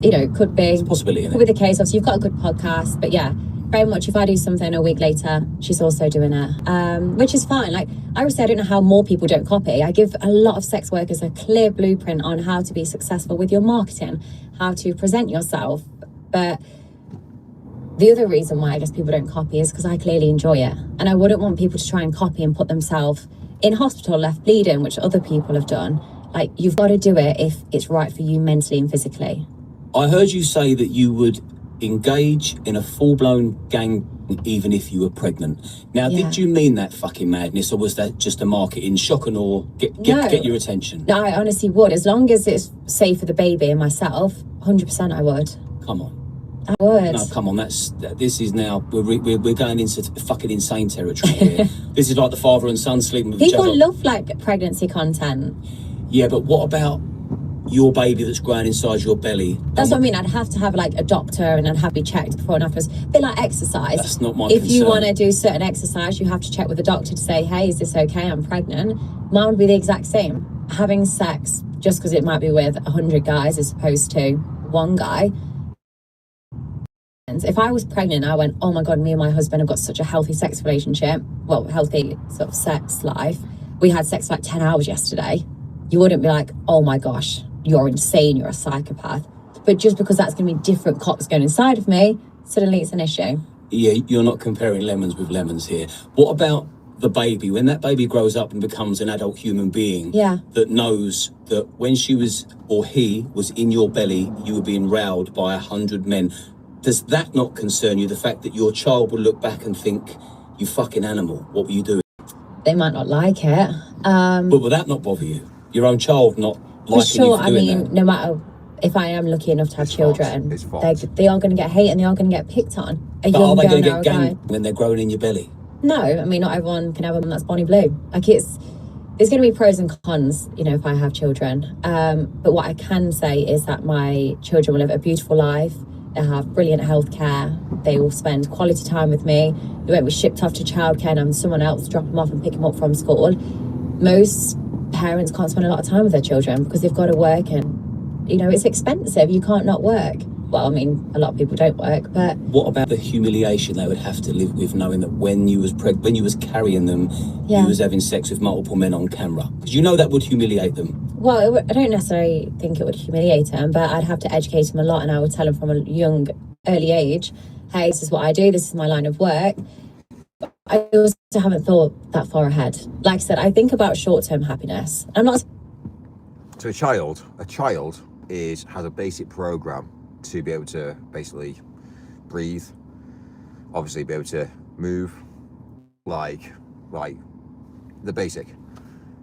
[SPEAKER 2] You know, could be.
[SPEAKER 1] It's a possibility, isn't it?
[SPEAKER 2] Could be the case. Obviously, you've got a good podcast, but yeah, very much if I do something a week later, she's also doing it, which is fine. Like, I would say I don't know how more people don't copy. I give a lot of sex workers a clear blueprint on how to be successful with your marketing, how to present yourself. But the other reason why I guess people don't copy is because I clearly enjoy it. And I wouldn't want people to try and copy and put themselves in hospital left bleeding, which other people have done. Like, you've got to do it if it's right for you mentally and physically.
[SPEAKER 1] I heard you say that you would engage in a full-blown gang even if you were pregnant. Now, did you mean that fucking madness, or was that just a marketing shock and or get your attention?
[SPEAKER 2] No, I honestly would. As long as it's safe for the baby and myself, 100% I would.
[SPEAKER 1] Come on.
[SPEAKER 2] I would.
[SPEAKER 1] No, come on. This is now we're going into fucking insane territory here. This is like the father and son sleeping with each other.
[SPEAKER 2] People love like pregnancy content.
[SPEAKER 1] Yeah, but what about your baby that's growing inside your belly?
[SPEAKER 2] That's what I mean. I'd have to have like a doctor and I'd have to be checked before and afterwards. A bit like exercise.
[SPEAKER 1] That's not my
[SPEAKER 2] If
[SPEAKER 1] concern.
[SPEAKER 2] you want to do certain exercise, you have to check with the doctor to say, hey, is this okay? I'm pregnant. Mine would be the exact same. Having sex just because it might be with 100 guys as opposed to one guy. If I was pregnant, I went, oh my God, me and my husband have got such a healthy sex relationship. Well, healthy sort of sex life. We had sex for like 10 hours yesterday. You wouldn't be like, oh my gosh, you're insane, you're a psychopath. But just because that's going to be different cocks going inside of me, suddenly it's an issue.
[SPEAKER 1] Yeah, you're not comparing lemons with lemons here. What about the baby? When that baby grows up and becomes an adult human being that knows that when she was, or he was in your belly, you were being railed by 100 men. Does that not concern you? The fact that your child will look back and think, you fucking animal, what were you doing?
[SPEAKER 2] They might not like it.
[SPEAKER 1] But will that not bother you? Your own child not liking you for doing
[SPEAKER 2] I mean,
[SPEAKER 1] that?
[SPEAKER 2] no matter if I am lucky enough to have children, they are going to get hate and they are going to get picked on.
[SPEAKER 1] But are they going to get ganged when they're growing in your belly?
[SPEAKER 2] No, I mean, not everyone can have one that's Bonnie Blue. Like, there's going to be pros and cons, you know, if I have children. But what I can say is that my children will live a beautiful life. They have brilliant healthcare. They will spend quality time with me. They won't be shipped off to childcare and have someone else drop them off and pick them up from school. Most parents can't spend a lot of time with their children because they've got to work and, you know, it's expensive. You can't not work. Well, I mean, a lot of people don't work, but...
[SPEAKER 1] What about the humiliation they would have to live with knowing that when you was carrying them, you was having sex with multiple men on camera? Because you know that would humiliate them.
[SPEAKER 2] Well, I don't necessarily think it would humiliate them, but I'd have to educate them a lot and I would tell them from a early age, hey, this is what I do, this is my line of work. But I also haven't thought that far ahead. Like I said, I think about short-term happiness. I'm not...
[SPEAKER 3] So a child has a basic program to be able to basically breathe, obviously be able to move, like the basic.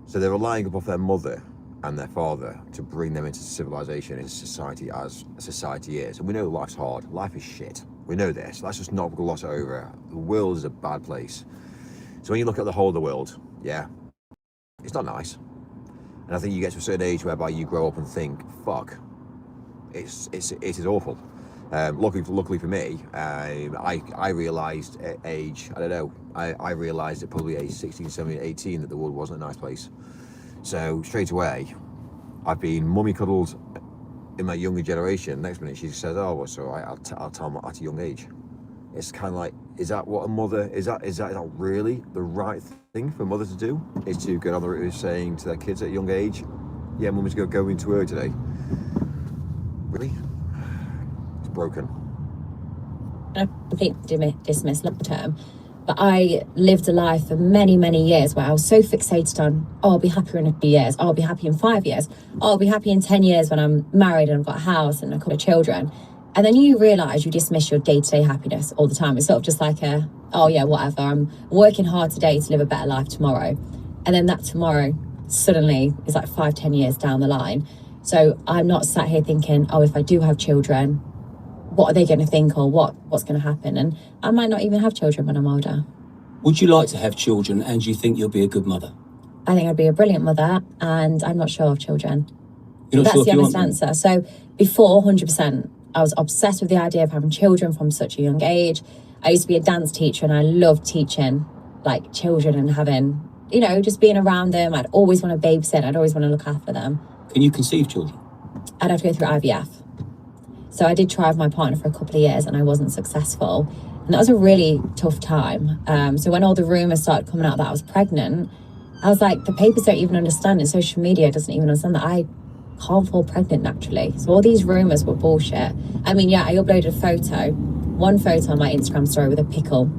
[SPEAKER 3] So they're relying upon their mother and their father to bring them into civilization, into society as society is. And we know life's hard, life is shit. We know this, let's just not gloss it over. The world is a bad place. So when you look at the whole of the world, it's not nice. And I think you get to a certain age whereby you grow up and think, fuck, it is awful. Luckily for me, I realised at age, I don't know, I realised at probably age 16, 17, 18 that the world wasn't a nice place. So straight away, I've been mummy cuddled in my younger generation. Next minute she says, oh, well, so I'll tell them at a young age. It's kind of like, is that what a mother, is that really the right thing for a mother to do? Is to go down the route of saying to their kids at a young age, yeah, mummy's going to go into work today. Really? It's broken.
[SPEAKER 2] I completely dismiss long term, but I lived a life for many, many years where I was so fixated on, oh, I'll be happier in a few years, oh, I'll be happy in 5 years, oh, I'll be happy in 10 years when I'm married and I've got a house and a couple of children. And then you realise you dismiss your day-to-day happiness all the time. It's sort of just like oh yeah, whatever, I'm working hard today to live a better life tomorrow. And then that tomorrow suddenly is like 5-10 years down the line. So I'm not sat here thinking, oh, if I do have children, what are they going to think, or what's going to happen? And I might not even have children when I'm older.
[SPEAKER 1] Would you like to have children, and do you think you'll be a good mother?
[SPEAKER 2] I think I'd be a brilliant mother, and I'm not sure of children. That's
[SPEAKER 1] sure
[SPEAKER 2] the honest answer. So before, 100%, I was obsessed with the idea of having children from such a young age. I used to be a dance teacher, and I loved teaching like children and having, you know, just being around them. I'd always want to babysit. I'd always want to look after them.
[SPEAKER 1] Can you conceive children?
[SPEAKER 2] I'd have to go through IVF. So I did try with my partner for a couple of years and I wasn't successful. And that was a really tough time. So when all the rumours started coming out that I was pregnant, I was like, the papers don't even understand it. Social media doesn't even understand that I can't fall pregnant naturally. So all these rumours were bullshit. I mean, yeah, I uploaded a photo one photo on my Instagram story with a pickle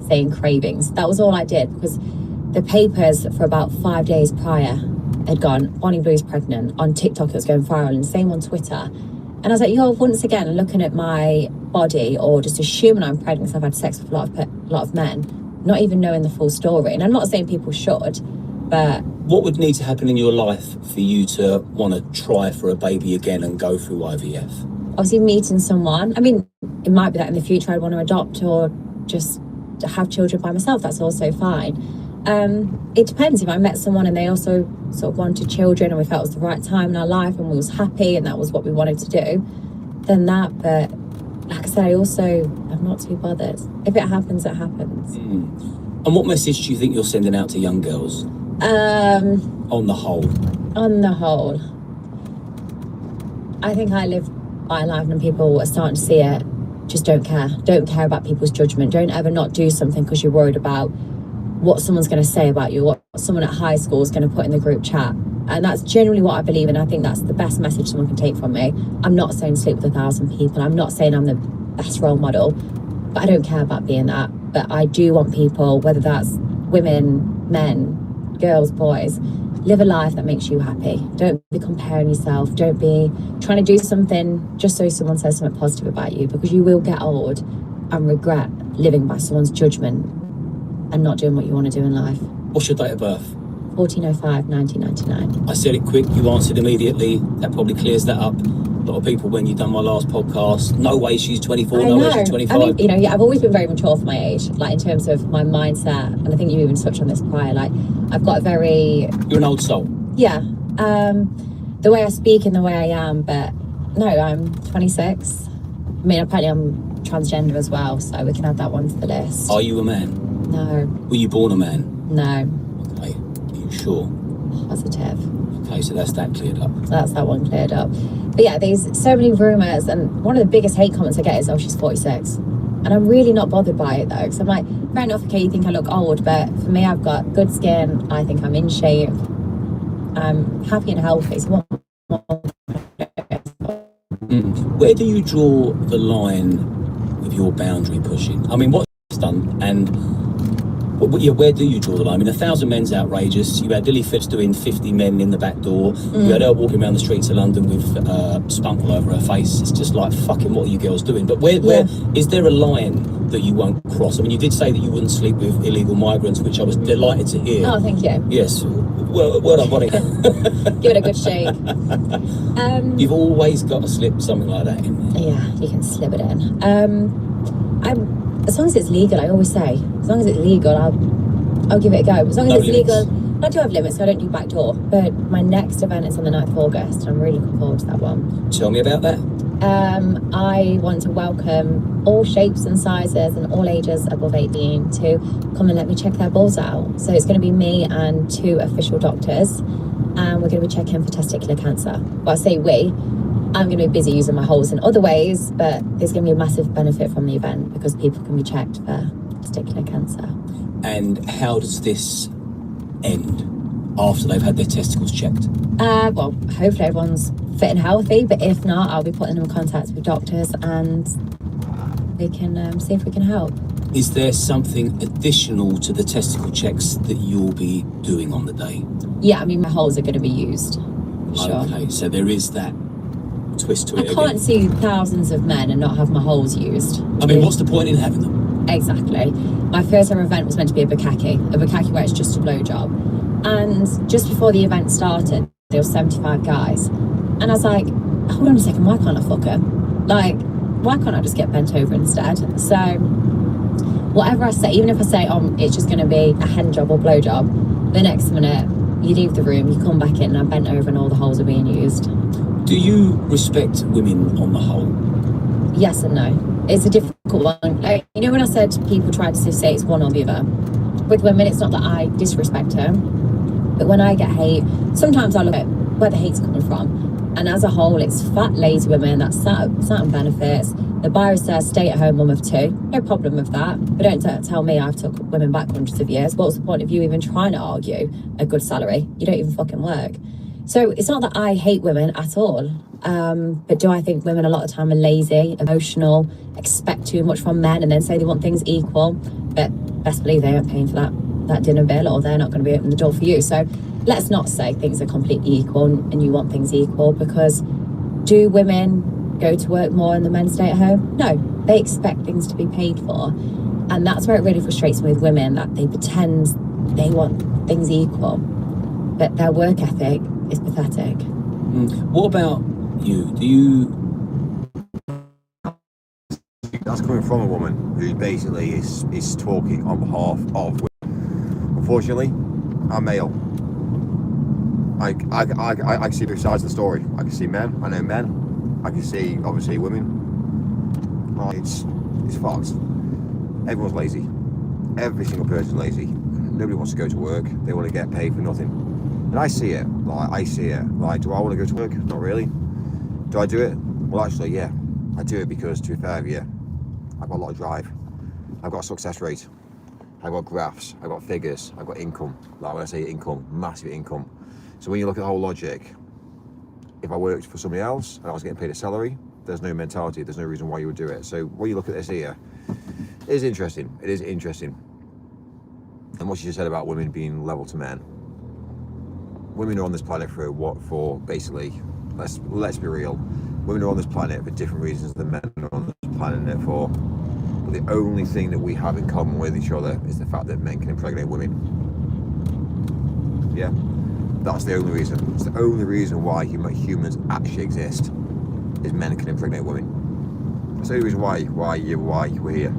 [SPEAKER 2] saying cravings. That was all I did, because the papers for about 5 days prior had gone, Bonnie Blue's pregnant. On TikTok it was going viral, and same on Twitter. And I was like, once again, looking at my body, or just assuming I'm pregnant because I've had sex with a lot of men, not even knowing the full story. And I'm not saying people should, but...
[SPEAKER 1] What would need to happen in your life for you to want to try for a baby again and go through IVF?
[SPEAKER 2] Obviously meeting someone. I mean, it might be that in the future I'd want to adopt or just have children by myself. That's also fine. It depends. If I met someone and they also sort of wanted children, and we felt it was the right time in our life and we was happy and that was what we wanted to do, then that. But like I said, I'm not too bothered. If it happens, it happens.
[SPEAKER 1] And what message do you think you're sending out to young girls? On the whole, I think I live my life, and people are starting to see it. Just don't care about people's judgment. Don't ever not do something because you're worried about what someone's going to say about you, what someone at high school is going to put in the group chat. And that's generally what I believe in. I think that's the best message someone can take from me. I'm not saying sleep with 1,000 people. I'm not saying I'm the best role model, but I don't care about being that. But I do want people, whether that's women, men, girls, boys, live a life that makes you happy. Don't be comparing yourself. Don't be trying to do something just so someone says something positive about you, because you will get old and regret living by someone's judgment and not doing what you want to do in life. What's your date of birth?
[SPEAKER 2] 1405, 1999.
[SPEAKER 1] I said it quick, you answered immediately. That probably clears that up. A lot of people, when you've done my last podcast, no way she's 24, no way she's 25.
[SPEAKER 2] I mean, I've always been very mature for my age, like in terms of my mindset. And I think you even touched on this prior. Like, I've got a very...
[SPEAKER 1] You're an old soul.
[SPEAKER 2] Yeah. The way I speak and the way I am, but no, I'm 26. I mean, apparently I'm transgender as well, so we can add that one to the list.
[SPEAKER 1] Are you a man?
[SPEAKER 2] No.
[SPEAKER 1] Were you born a man?
[SPEAKER 2] No.
[SPEAKER 1] Okay. Are you sure?
[SPEAKER 2] Positive.
[SPEAKER 1] Okay, so that's that cleared up.
[SPEAKER 2] So that's that one cleared up. But yeah, there's so many rumours, and one of the biggest hate comments I get is, oh, she's 46. And I'm really not bothered by it though, because I'm like, fair enough, okay, you think I look old, but for me, I've got good skin, I think I'm in shape, I'm happy and healthy, so what more?
[SPEAKER 1] Where do you draw the line with your boundary pushing? I mean, what's done, and where do you draw the line? I mean, 1,000 men's outrageous. You had Lily Fitz doing 50 men in the back door. You had her walking around the streets of London with spunk all over her face. It's just like, fucking, what are you girls doing? But where is there a line that you won't cross? I mean, you did say that you wouldn't sleep with illegal migrants, which I was delighted to hear.
[SPEAKER 2] Oh, thank you.
[SPEAKER 1] Yes. Well done, Bonnie.
[SPEAKER 2] Give it a good shake.
[SPEAKER 1] You've always got to slip something like that in there.
[SPEAKER 2] Yeah, you can slip it in. As long as it's legal, I always say, as long as it's legal, I'll give it a go. As long as it's legal, I do have limits, so I don't do backdoor. But my next event is on the 9th of August, and I'm really looking forward to that one.
[SPEAKER 1] Tell me about that.
[SPEAKER 2] I want to welcome all shapes and sizes and all ages above 18 to come and let me check their balls out. So it's going to be me and 2 official doctors, and we're going to be checking for testicular cancer. Well, I say we. I'm going to be busy using my holes in other ways, but there's going to be a massive benefit from the event because people can be checked for testicular cancer.
[SPEAKER 1] And how does this end after they've had their testicles checked?
[SPEAKER 2] Well, hopefully everyone's fit and healthy, but if not, I'll be putting them in contact with doctors and we can see if we can help.
[SPEAKER 1] Is there something additional to the testicle checks that you'll be doing on the day?
[SPEAKER 2] Yeah, I mean, my holes are going to be used, for sure.
[SPEAKER 1] Okay, so there is that twist to it.
[SPEAKER 2] I can't see thousands of men and not have my holes used.
[SPEAKER 1] I mean, what's the point in having them?
[SPEAKER 2] Exactly. My first ever event was meant to be a bukkake where it's just a blowjob. And just before the event started, there were 75 guys. And I was like, hold on a second, why can't I fuck her? Like, why can't I just get bent over instead? So whatever I say, even if I say, it's just going to be a hand job or blowjob, the next minute you leave the room, you come back in and I'm bent over and all the holes are being used.
[SPEAKER 1] Do you respect women on the whole?
[SPEAKER 2] Yes and no. It's a difficult one. Like, you know when I said people try to say it's one or the other? With women, it's not that I disrespect them, but when I get hate, sometimes I look at where the hate's coming from. And as a whole, it's fat, lazy women that sat on benefits. The bio says stay-at-home mum of 2. No problem with that. But don't tell me I've took women back hundreds of years. What's the point of you even trying to argue a good salary? You don't even fucking work. So it's not that I hate women at all, but do I think women a lot of the time are lazy, emotional, expect too much from men, and then say they want things equal? But best believe they aren't paying for that dinner bill, or they're not going to be opening the door for you. So let's not say things are completely equal and you want things equal, because do women go to work more and the men stay at home? No, they expect things to be paid for. And that's where it really frustrates me with women, that they pretend they want things equal, but their work ethic is pathetic.
[SPEAKER 1] What about you? Do you...
[SPEAKER 3] That's coming from a woman who basically is talking on behalf of women. Unfortunately, I'm male. I can see both sides of the story. I can see men, I know men. I can see, obviously, women. It's fucked. Everyone's lazy. Every single person's lazy. Nobody wants to go to work. They want to get paid for nothing. And I see it. Like, do I want to go to work? Not really. Do I do it? Well, actually, yeah. I do it because, to be fair, yeah, I've got a lot of drive. I've got a success rate. I've got graphs. I've got figures. I've got income. Like, when I say income, massive income. So when you look at the whole logic, if I worked for somebody else and I was getting paid a salary, there's no mentality. There's no reason why you would do it. So when you look at this here, it is interesting. It is interesting. And what you just said about women being level to men. Women are on this planet for basically, let's be real. Women are on this planet for different reasons than men are on this planet for. But the only thing that we have in common with each other is the fact that men can impregnate women. Yeah, that's the only reason. It's the only reason why humans actually exist, is men can impregnate women. That's the only reason why we're here.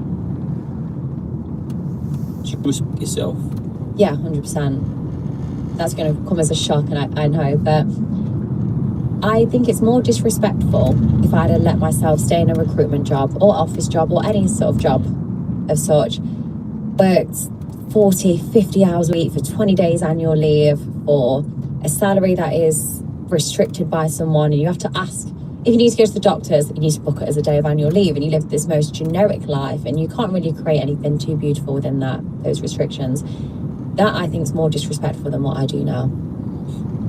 [SPEAKER 1] Do you respect yourself?
[SPEAKER 2] Yeah, 100%. That's going to come as a shock, and I know, but I think it's more disrespectful if I'd have let myself stay in a recruitment job or office job or any sort of job of such, worked 40, 50 hours a week for 20 days annual leave, for a salary that is restricted by someone, and you have to ask, if you need to go to the doctors, you need to book it as a day of annual leave, and you live this most generic life, and you can't really create anything too beautiful within those restrictions. That, I think, is more disrespectful than what I do now.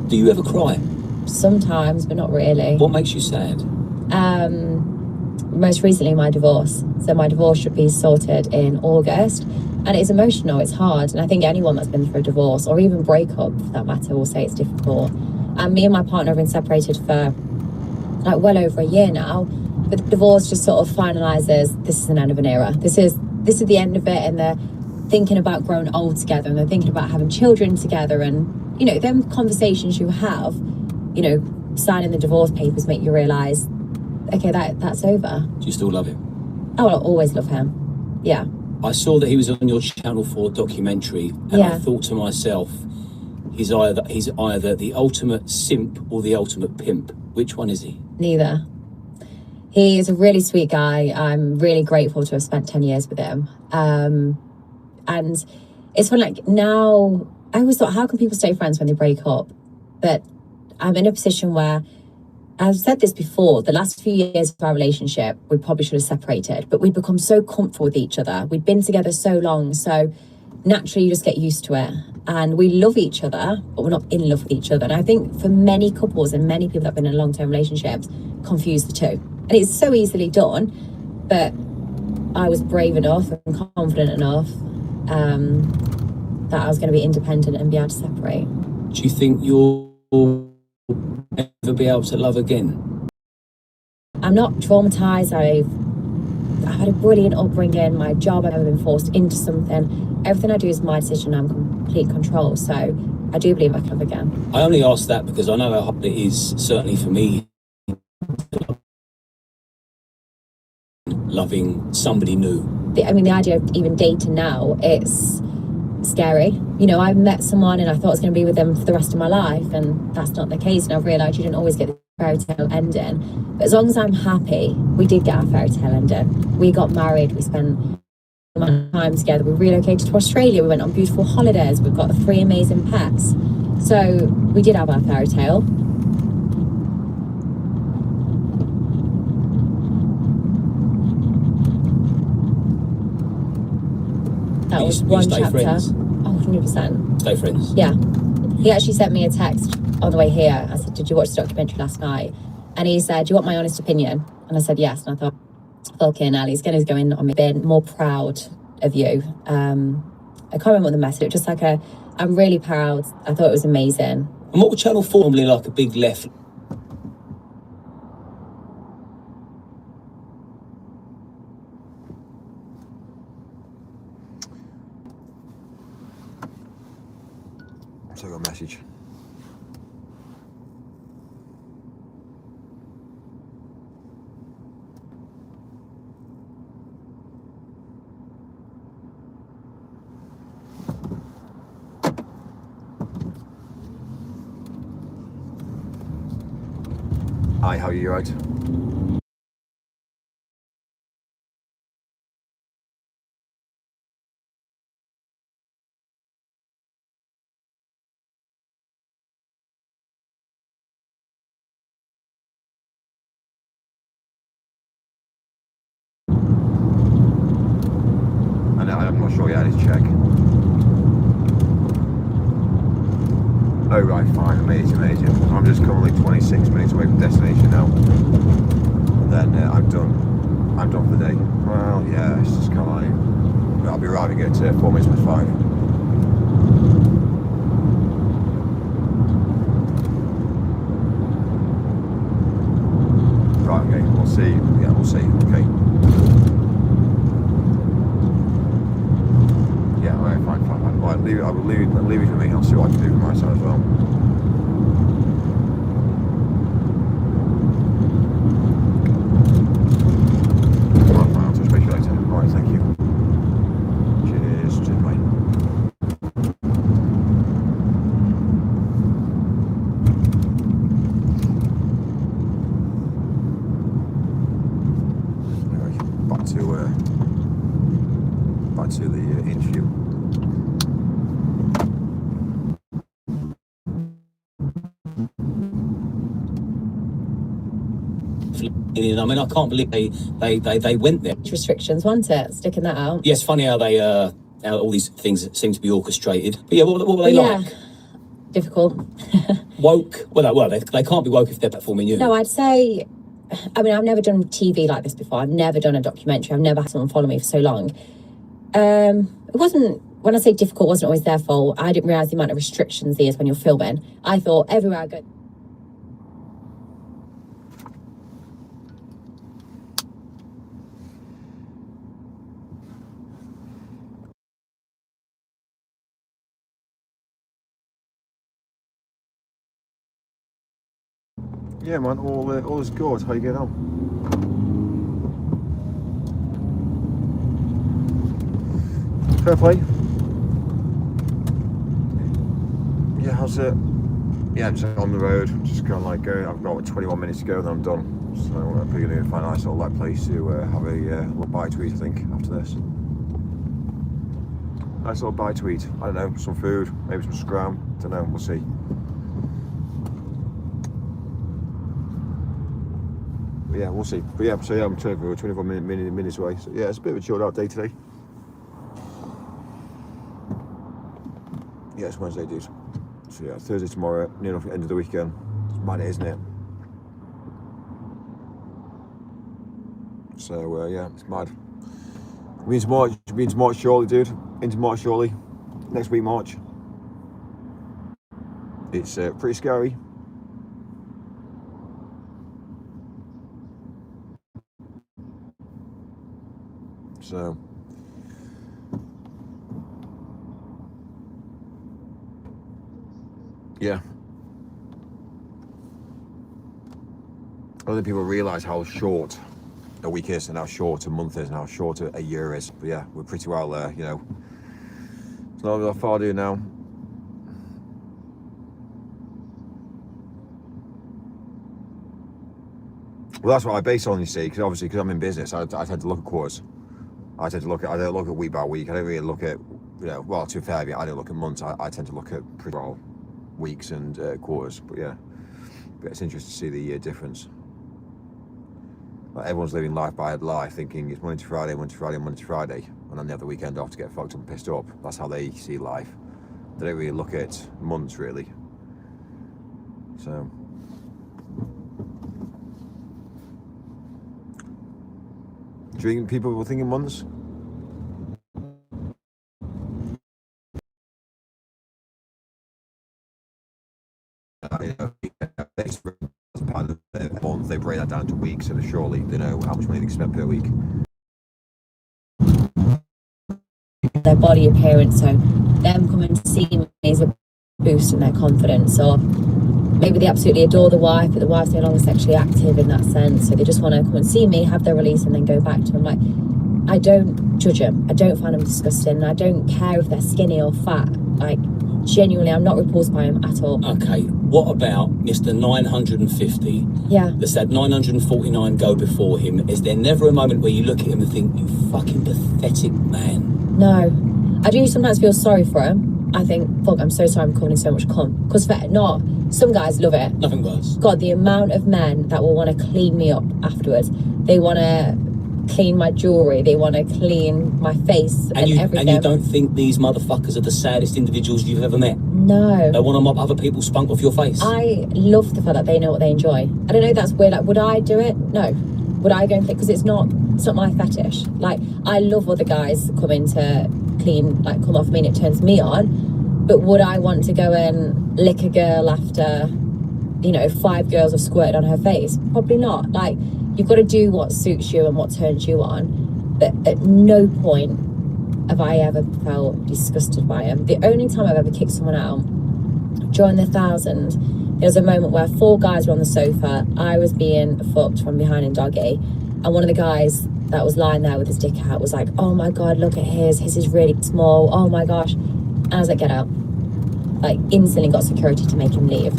[SPEAKER 1] Do you ever cry?
[SPEAKER 2] Sometimes, but not really.
[SPEAKER 1] What makes you sad?
[SPEAKER 2] Most recently, my divorce. So my divorce should be sorted in August, and it's emotional, it's hard, and I think anyone that's been through a divorce, or even breakup for that matter, will say it's difficult. And me and my partner have been separated for like well over a year now, but the divorce just sort of finalizes, this is an end of an era. This is the end of it, and they're thinking about growing old together, and they're thinking about having children together, and you know, them conversations you have, you know, signing the divorce papers make you realize, okay, that's over.
[SPEAKER 1] Do you still love him?
[SPEAKER 2] Oh, I'll always love him. Yeah.
[SPEAKER 1] I saw that he was on your Channel 4 documentary, and I thought to myself, he's either the ultimate simp or the ultimate pimp. Which one is he? Neither.
[SPEAKER 2] He is a really sweet guy. I'm really grateful to have spent 10 years with him. And it's fun, like, now, I always thought, how can people stay friends when they break up? But I'm in a position where, I've said this before, the last few years of our relationship, we probably should have separated, but we'd become so comfortable with each other. We'd been together so long, so naturally you just get used to it. And we love each other, but we're not in love with each other. And I think for many couples and many people that have been in long-term relationships, confuse the two. And it's so easily done, but I was brave enough and confident enough that I was going to be independent and be able to separate.
[SPEAKER 1] Do you think you'll ever be able to love again?
[SPEAKER 2] I'm not traumatized. I've had a brilliant upbringing. My job, I've never been forced into something. Everything I do is my decision. I'm in complete control. So I do believe I can love again.
[SPEAKER 1] I only ask that because I know how hard it is, certainly for me, loving somebody new.
[SPEAKER 2] The idea of even dating now, it's scary. You know, I met someone and I thought I was going to be with them for the rest of my life, and that's not the case. And I've realised you didn't always get the fairy tale ending. But as long as I'm happy, we did get our fairy tale ending. We got married, we spent a lot of time together, we relocated to Australia, we went on beautiful holidays, we've got 3 amazing pets. So we did have our fairy tale. That was one chapter.
[SPEAKER 1] Friends?
[SPEAKER 2] Oh, 100%.
[SPEAKER 1] Stay friends?
[SPEAKER 2] Yeah. He actually sent me a text on the way here. I said, did you watch the documentary last night? And he said, do you want my honest opinion? And I said, yes. And I thought, okay, now he's going to go in on me being more proud of you. I can't remember what the message, just like I'm really proud. I thought it was amazing.
[SPEAKER 1] And what would Channel 4 normally like a big left?
[SPEAKER 3] So I got a message. Hi, how are you? Right? I'm not sure yet, I need to check. Oh right, fine, amazing. I'm just currently 26 minutes away from destination now. And then I'm done. I'm done for the day. Well, yeah, it's just kind of like, I'll be arriving at 4 minutes past 5. Right, okay, we'll see. Yeah, we'll see. Okay. Yeah, alright, fine. Right, I will leave it for me. I'll see what I can do from my side as well. Right, I'll touch base later. Alright, thank you. Cheers, mate. Anyway, back to the interview.
[SPEAKER 1] I mean, I can't believe they went there.
[SPEAKER 2] Restrictions, wasn't it? Sticking that out.
[SPEAKER 1] Yes, funny how they how all these things seem to be orchestrated. But yeah, what were they like?
[SPEAKER 2] Difficult.
[SPEAKER 1] Woke? Well, they can't be woke if they're performing you.
[SPEAKER 2] No, I'd say, I mean, I've never done TV like this before. I've never done a documentary. I've never had someone follow me for so long. It wasn't, when I say difficult, it wasn't always their fault. I didn't realise the amount of restrictions there is when you're filming. I thought everywhere I go.
[SPEAKER 3] Yeah, man, all is good. How you getting on? Fair play. Yeah, how's it? Yeah, I'm just on the road. Just kind of like going. I've got 21 minutes to go, then I'm done. So I'm probably going to find a nice little place to have a little bite to eat. I think after this. Nice little bite to eat. I don't know, some food, maybe some scram. Don't know. We'll see. But yeah, we'll see. But yeah, so yeah, I'm 24 minutes away. So yeah, it's a bit of a chilled out day today. Yeah, it's Wednesday, dude. So yeah, Thursday tomorrow, near enough end of the weekend. It's mad, isn't it? So yeah, it's mad. We're into March shortly, dude. Into March shortly. Next week, March. It's pretty scary. So yeah, I don't think people realise how short a week is and how short a month is and how short a year is. But yeah, we're pretty well there, you know. It's not that far to do now. Well, that's what I base on, you see, because obviously, because I'm in business, I tend to look at quarters. I don't look at week by week. I don't really look at, you know, well, to be fair, I don't look at months. I tend to look at pretty well weeks and quarters. But yeah, but it's interesting to see the difference. Like everyone's living life by life, thinking it's Monday to Friday, Monday to Friday, Monday to Friday, and then they have the weekend off to get fucked up and pissed up. That's how they see life. They don't really look at months, really. So, do you think people were thinking months? They break that down to weeks, so surely they know how much money they spend per week.
[SPEAKER 2] Their body appearance, so them coming to see me is a boost in their confidence. Or maybe they absolutely adore the wife, but the wife's no longer sexually active in that sense, so they just want to come and see me, have their release, and then go back to them. Like, I don't judge them, I don't find them disgusting, I don't care if they're skinny or fat. Like, genuinely, I'm not repulsed by them at all.
[SPEAKER 1] Okay, what about Mr. 950?
[SPEAKER 2] Yeah.
[SPEAKER 1] That's had 949 go before him. Is there never a moment where you look at him and think, you fucking pathetic man?
[SPEAKER 2] No. I do sometimes feel sorry for him. I think, fuck, I'm so sorry I'm coming in so much cum. Because some guys love it.
[SPEAKER 1] Nothing worse.
[SPEAKER 2] God, the amount of men that will want to clean me up afterwards. They want to clean my jewellery, they want to clean my face and everything.
[SPEAKER 1] And you don't think these motherfuckers are the saddest individuals you've ever met?
[SPEAKER 2] No.
[SPEAKER 1] They want to mop other people's spunk off your face?
[SPEAKER 2] I love the fact that they know what they enjoy. I don't know, that's weird. Like, would I do it? No. Would I go and think? Because it's not my fetish. Like, I love other guys coming to clean, like, come off me, and it turns me on. But would I want to go and lick a girl after, 5 girls have squirted on her face? Probably not. Like, you've got to do what suits you and what turns you on. But at no point have I ever felt disgusted by him. The only time I've ever kicked someone out, during the 1,000, there was a moment where 4 guys were on the sofa. I was being fucked from behind in doggy. And one of the guys that was lying there with his dick out was like, oh my God, look at his is really small. Oh my gosh. And I was like, get out. Like, instantly got security to make him leave.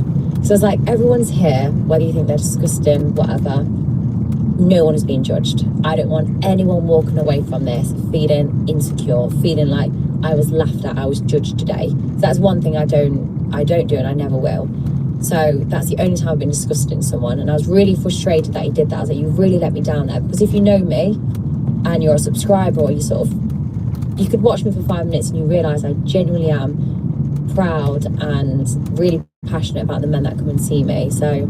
[SPEAKER 2] So I was like, everyone's here, whether you think they're disgusting, whatever. No one is being judged. I don't want anyone walking away from this feeling insecure, feeling like I was laughed at, I was judged today. So that's one thing I don't do, and I never will. So that's the only time I've been disgusted in someone, and I was really frustrated that he did that. I was like, you really let me down there. Because if you know me and you're a subscriber, or you could watch me for 5 minutes and you realise I genuinely am proud and really passionate about the men that come and see me. So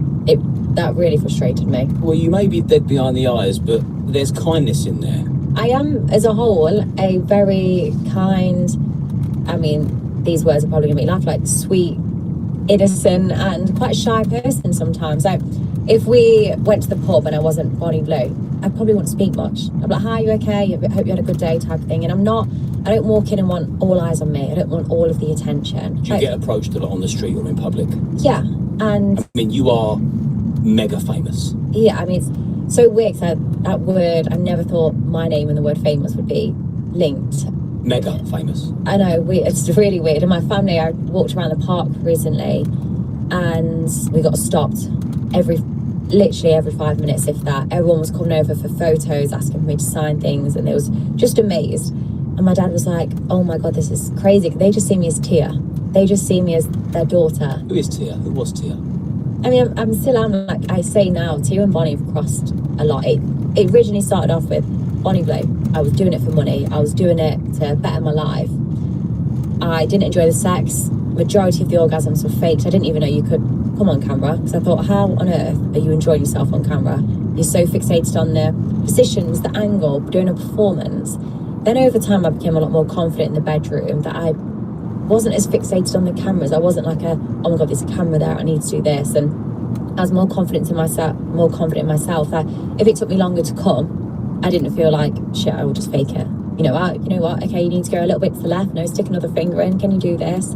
[SPEAKER 2] that really frustrated me.
[SPEAKER 1] Well, you may be dead behind the eyes, but there's kindness in there.
[SPEAKER 2] I am, as a whole, a very kind, these words are probably going to make me laugh, like sweet, innocent, and quite shy person sometimes. Like, if we went to the pub and I wasn't Bonnie Blue, I probably wouldn't speak much. I'd be like, hi, you okay? I hope you had a good day, type of thing. And I don't walk in and want all eyes on me. I don't want all of the attention.
[SPEAKER 1] Do you get approached a lot on the street or in public?
[SPEAKER 2] Yeah, and...
[SPEAKER 1] you are mega famous.
[SPEAKER 2] Yeah, it's so weird, because that word, I never thought my name and the word famous would be linked.
[SPEAKER 1] Mega famous.
[SPEAKER 2] I know, it's really weird. In my family, I walked around the park recently and we got stopped literally every 5 minutes, if that. Everyone was coming over for photos, asking for me to sign things, and they was just amazed. And my dad was like, oh my God, this is crazy. They just see me as Tia. They just see me as their daughter.
[SPEAKER 1] Who is Tia? Who was Tia?
[SPEAKER 2] I'm still like I say now, Tia and Bonnie have crossed a lot. It originally started off with Bonnie Blue. I was doing it for money. I was doing it to better my life. I didn't enjoy the sex. Majority of the orgasms were faked. I didn't even know you could come on camera, because I thought, how on earth are you enjoying yourself on camera? You're so fixated on the positions, the angle, doing a performance. Then over time, I became a lot more confident in the bedroom, that I wasn't as fixated on the cameras. I wasn't like oh my God, there's a camera there, I need to do this. And I was more confident in myself, that if it took me longer to come, I didn't feel like, shit, I will just fake it. You know what, okay, you need to go a little bit to the left, no, stick another finger in, can you do this?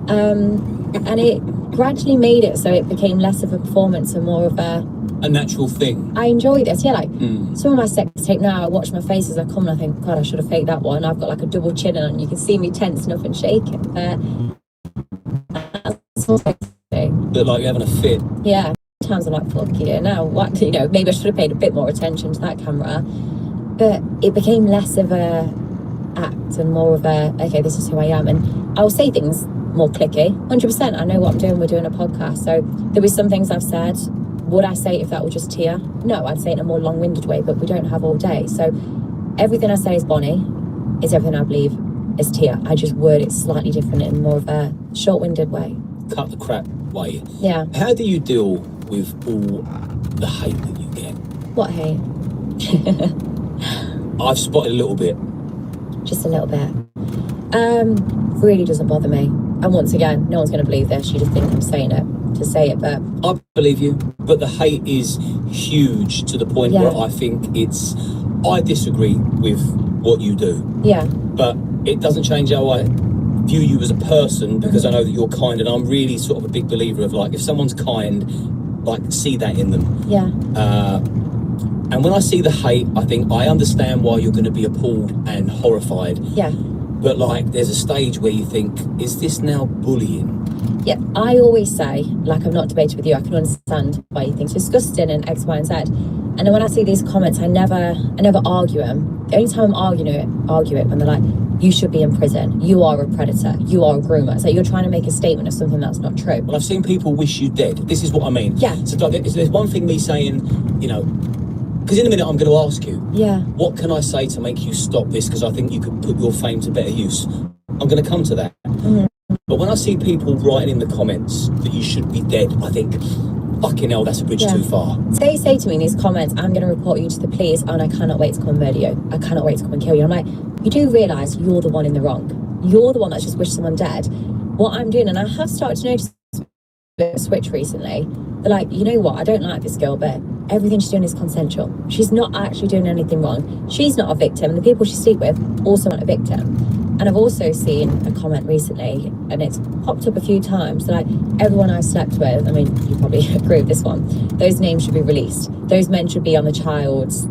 [SPEAKER 2] And it gradually made it so it became less of a performance and more of a
[SPEAKER 1] natural thing.
[SPEAKER 2] I enjoy this, yeah. Like some of my sex tape now, I watch my face as I come and I think, God, I should have faked that one. I've got like a double chin and you can see me tensing up and shaking. That's also a
[SPEAKER 1] bit like you're having a fit.
[SPEAKER 2] Yeah. Sometimes I'm like, fuck yeah. Now what? Maybe I should have paid a bit more attention to that camera. But it became less of a act and more of a, okay, this is who I am. And I'll say things more clicky, 100%. I know what I'm doing. We're doing a podcast. So there'll be some things I've said. Would I say it if that were just Tia? No, I'd say it in a more long-winded way, but we don't have all day. So everything I say is Bonnie, is everything I believe as Tia. I just word it slightly different in more of a short-winded way.
[SPEAKER 1] Cut the crap way.
[SPEAKER 2] Yeah.
[SPEAKER 1] How do you deal with all the hate that you get?
[SPEAKER 2] What hate?
[SPEAKER 1] I've spotted a little bit.
[SPEAKER 2] Just a little bit. Really doesn't bother me. And once again, no one's going to believe this. You just think I'm saying it to say it, but
[SPEAKER 1] I believe you. But the hate is huge to the point where I think I disagree with what you do.
[SPEAKER 2] Yeah.
[SPEAKER 1] But it doesn't change how I view you as a person, because I know that you're kind, and I'm really sort of a big believer of, like, if someone's kind, like, see that in them.
[SPEAKER 2] Yeah.
[SPEAKER 1] And when I see the hate, I think I understand why you're going to be appalled and horrified.
[SPEAKER 2] Yeah.
[SPEAKER 1] But, like, there's a stage where you think, is this now bullying?
[SPEAKER 2] Yeah, I always say, like, I've not debated with you, I can understand why you think it's disgusting and X, Y, and Z. And then when I see these comments, I never argue them. The only time I'm argue it when they're like, you should be in prison, you are a predator, you are a groomer. It's like you're trying to make a statement of something that's not true.
[SPEAKER 1] Well, I've seen people wish you dead. This is what I mean.
[SPEAKER 2] Yeah.
[SPEAKER 1] So there's one thing me saying, you know, because in a minute I'm going to ask you, what can I say to make you stop this? Because I think you could put your fame to better use. I'm going to come to that. Mm-hmm. But when I see people writing in the comments that you should be dead, I think, fucking hell, that's a bridge too far.
[SPEAKER 2] Say to me in these comments, I'm going to report you to the police and I cannot wait to come and murder you. I cannot wait to come and kill you. I'm like, you do realise you're the one in the wrong. You're the one that's just wished someone dead. What I'm doing, and I have started to notice a bit of a switch recently, they're like, you know what, I don't like this girl, but everything she's doing is consensual. She's not actually doing anything wrong. She's not a victim, and the people she sleep with also aren't a victim. And I've also seen a comment recently, and it's popped up a few times, like, everyone I've slept with, I mean, you probably agree with this one, those names should be released. Those men should be on the child's,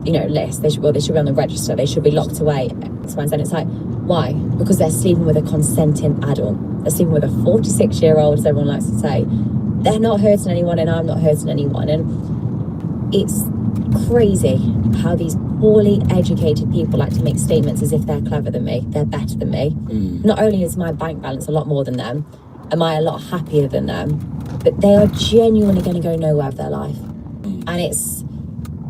[SPEAKER 2] list. They should be on the register. They should be locked away. And it's like, why? Because they're sleeping with a consenting adult. They're sleeping with a 46-year-old, as everyone likes to say. They're not hurting anyone, and I'm not hurting anyone. And it's crazy how these poorly educated people like to make statements as if they're clever than me, they're better than me. Not only is my bank balance a lot more than them, am I a lot happier than them, but they are genuinely going to go nowhere with their life. And it's,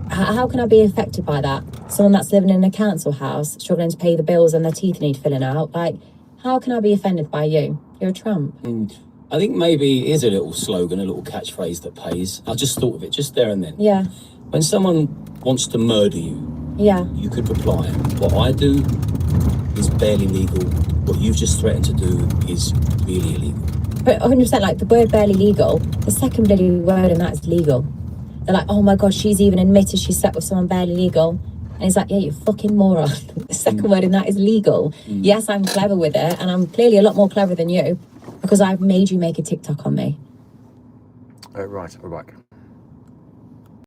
[SPEAKER 2] how can I be affected by that? Someone that's living in a council house, struggling to pay the bills and their teeth need filling out, like, how can I be offended by you? You're a Trump.
[SPEAKER 1] I think maybe it is a little slogan, a little catchphrase that pays. I just thought of it just there and then.
[SPEAKER 2] Yeah.
[SPEAKER 1] When someone wants to murder you, you could reply, what I do is barely legal. What you've just threatened to do is really illegal.
[SPEAKER 2] But 100%, like, the word barely legal, the second bloody word in that is legal. They're like, oh my God, she's even admitted she slept with someone barely legal. And it's like, yeah, you fucking moron. The second word in that is legal. Yes, I'm clever with it, and I'm clearly a lot more clever than you because I've made you make a TikTok on me.
[SPEAKER 3] Right, we're back.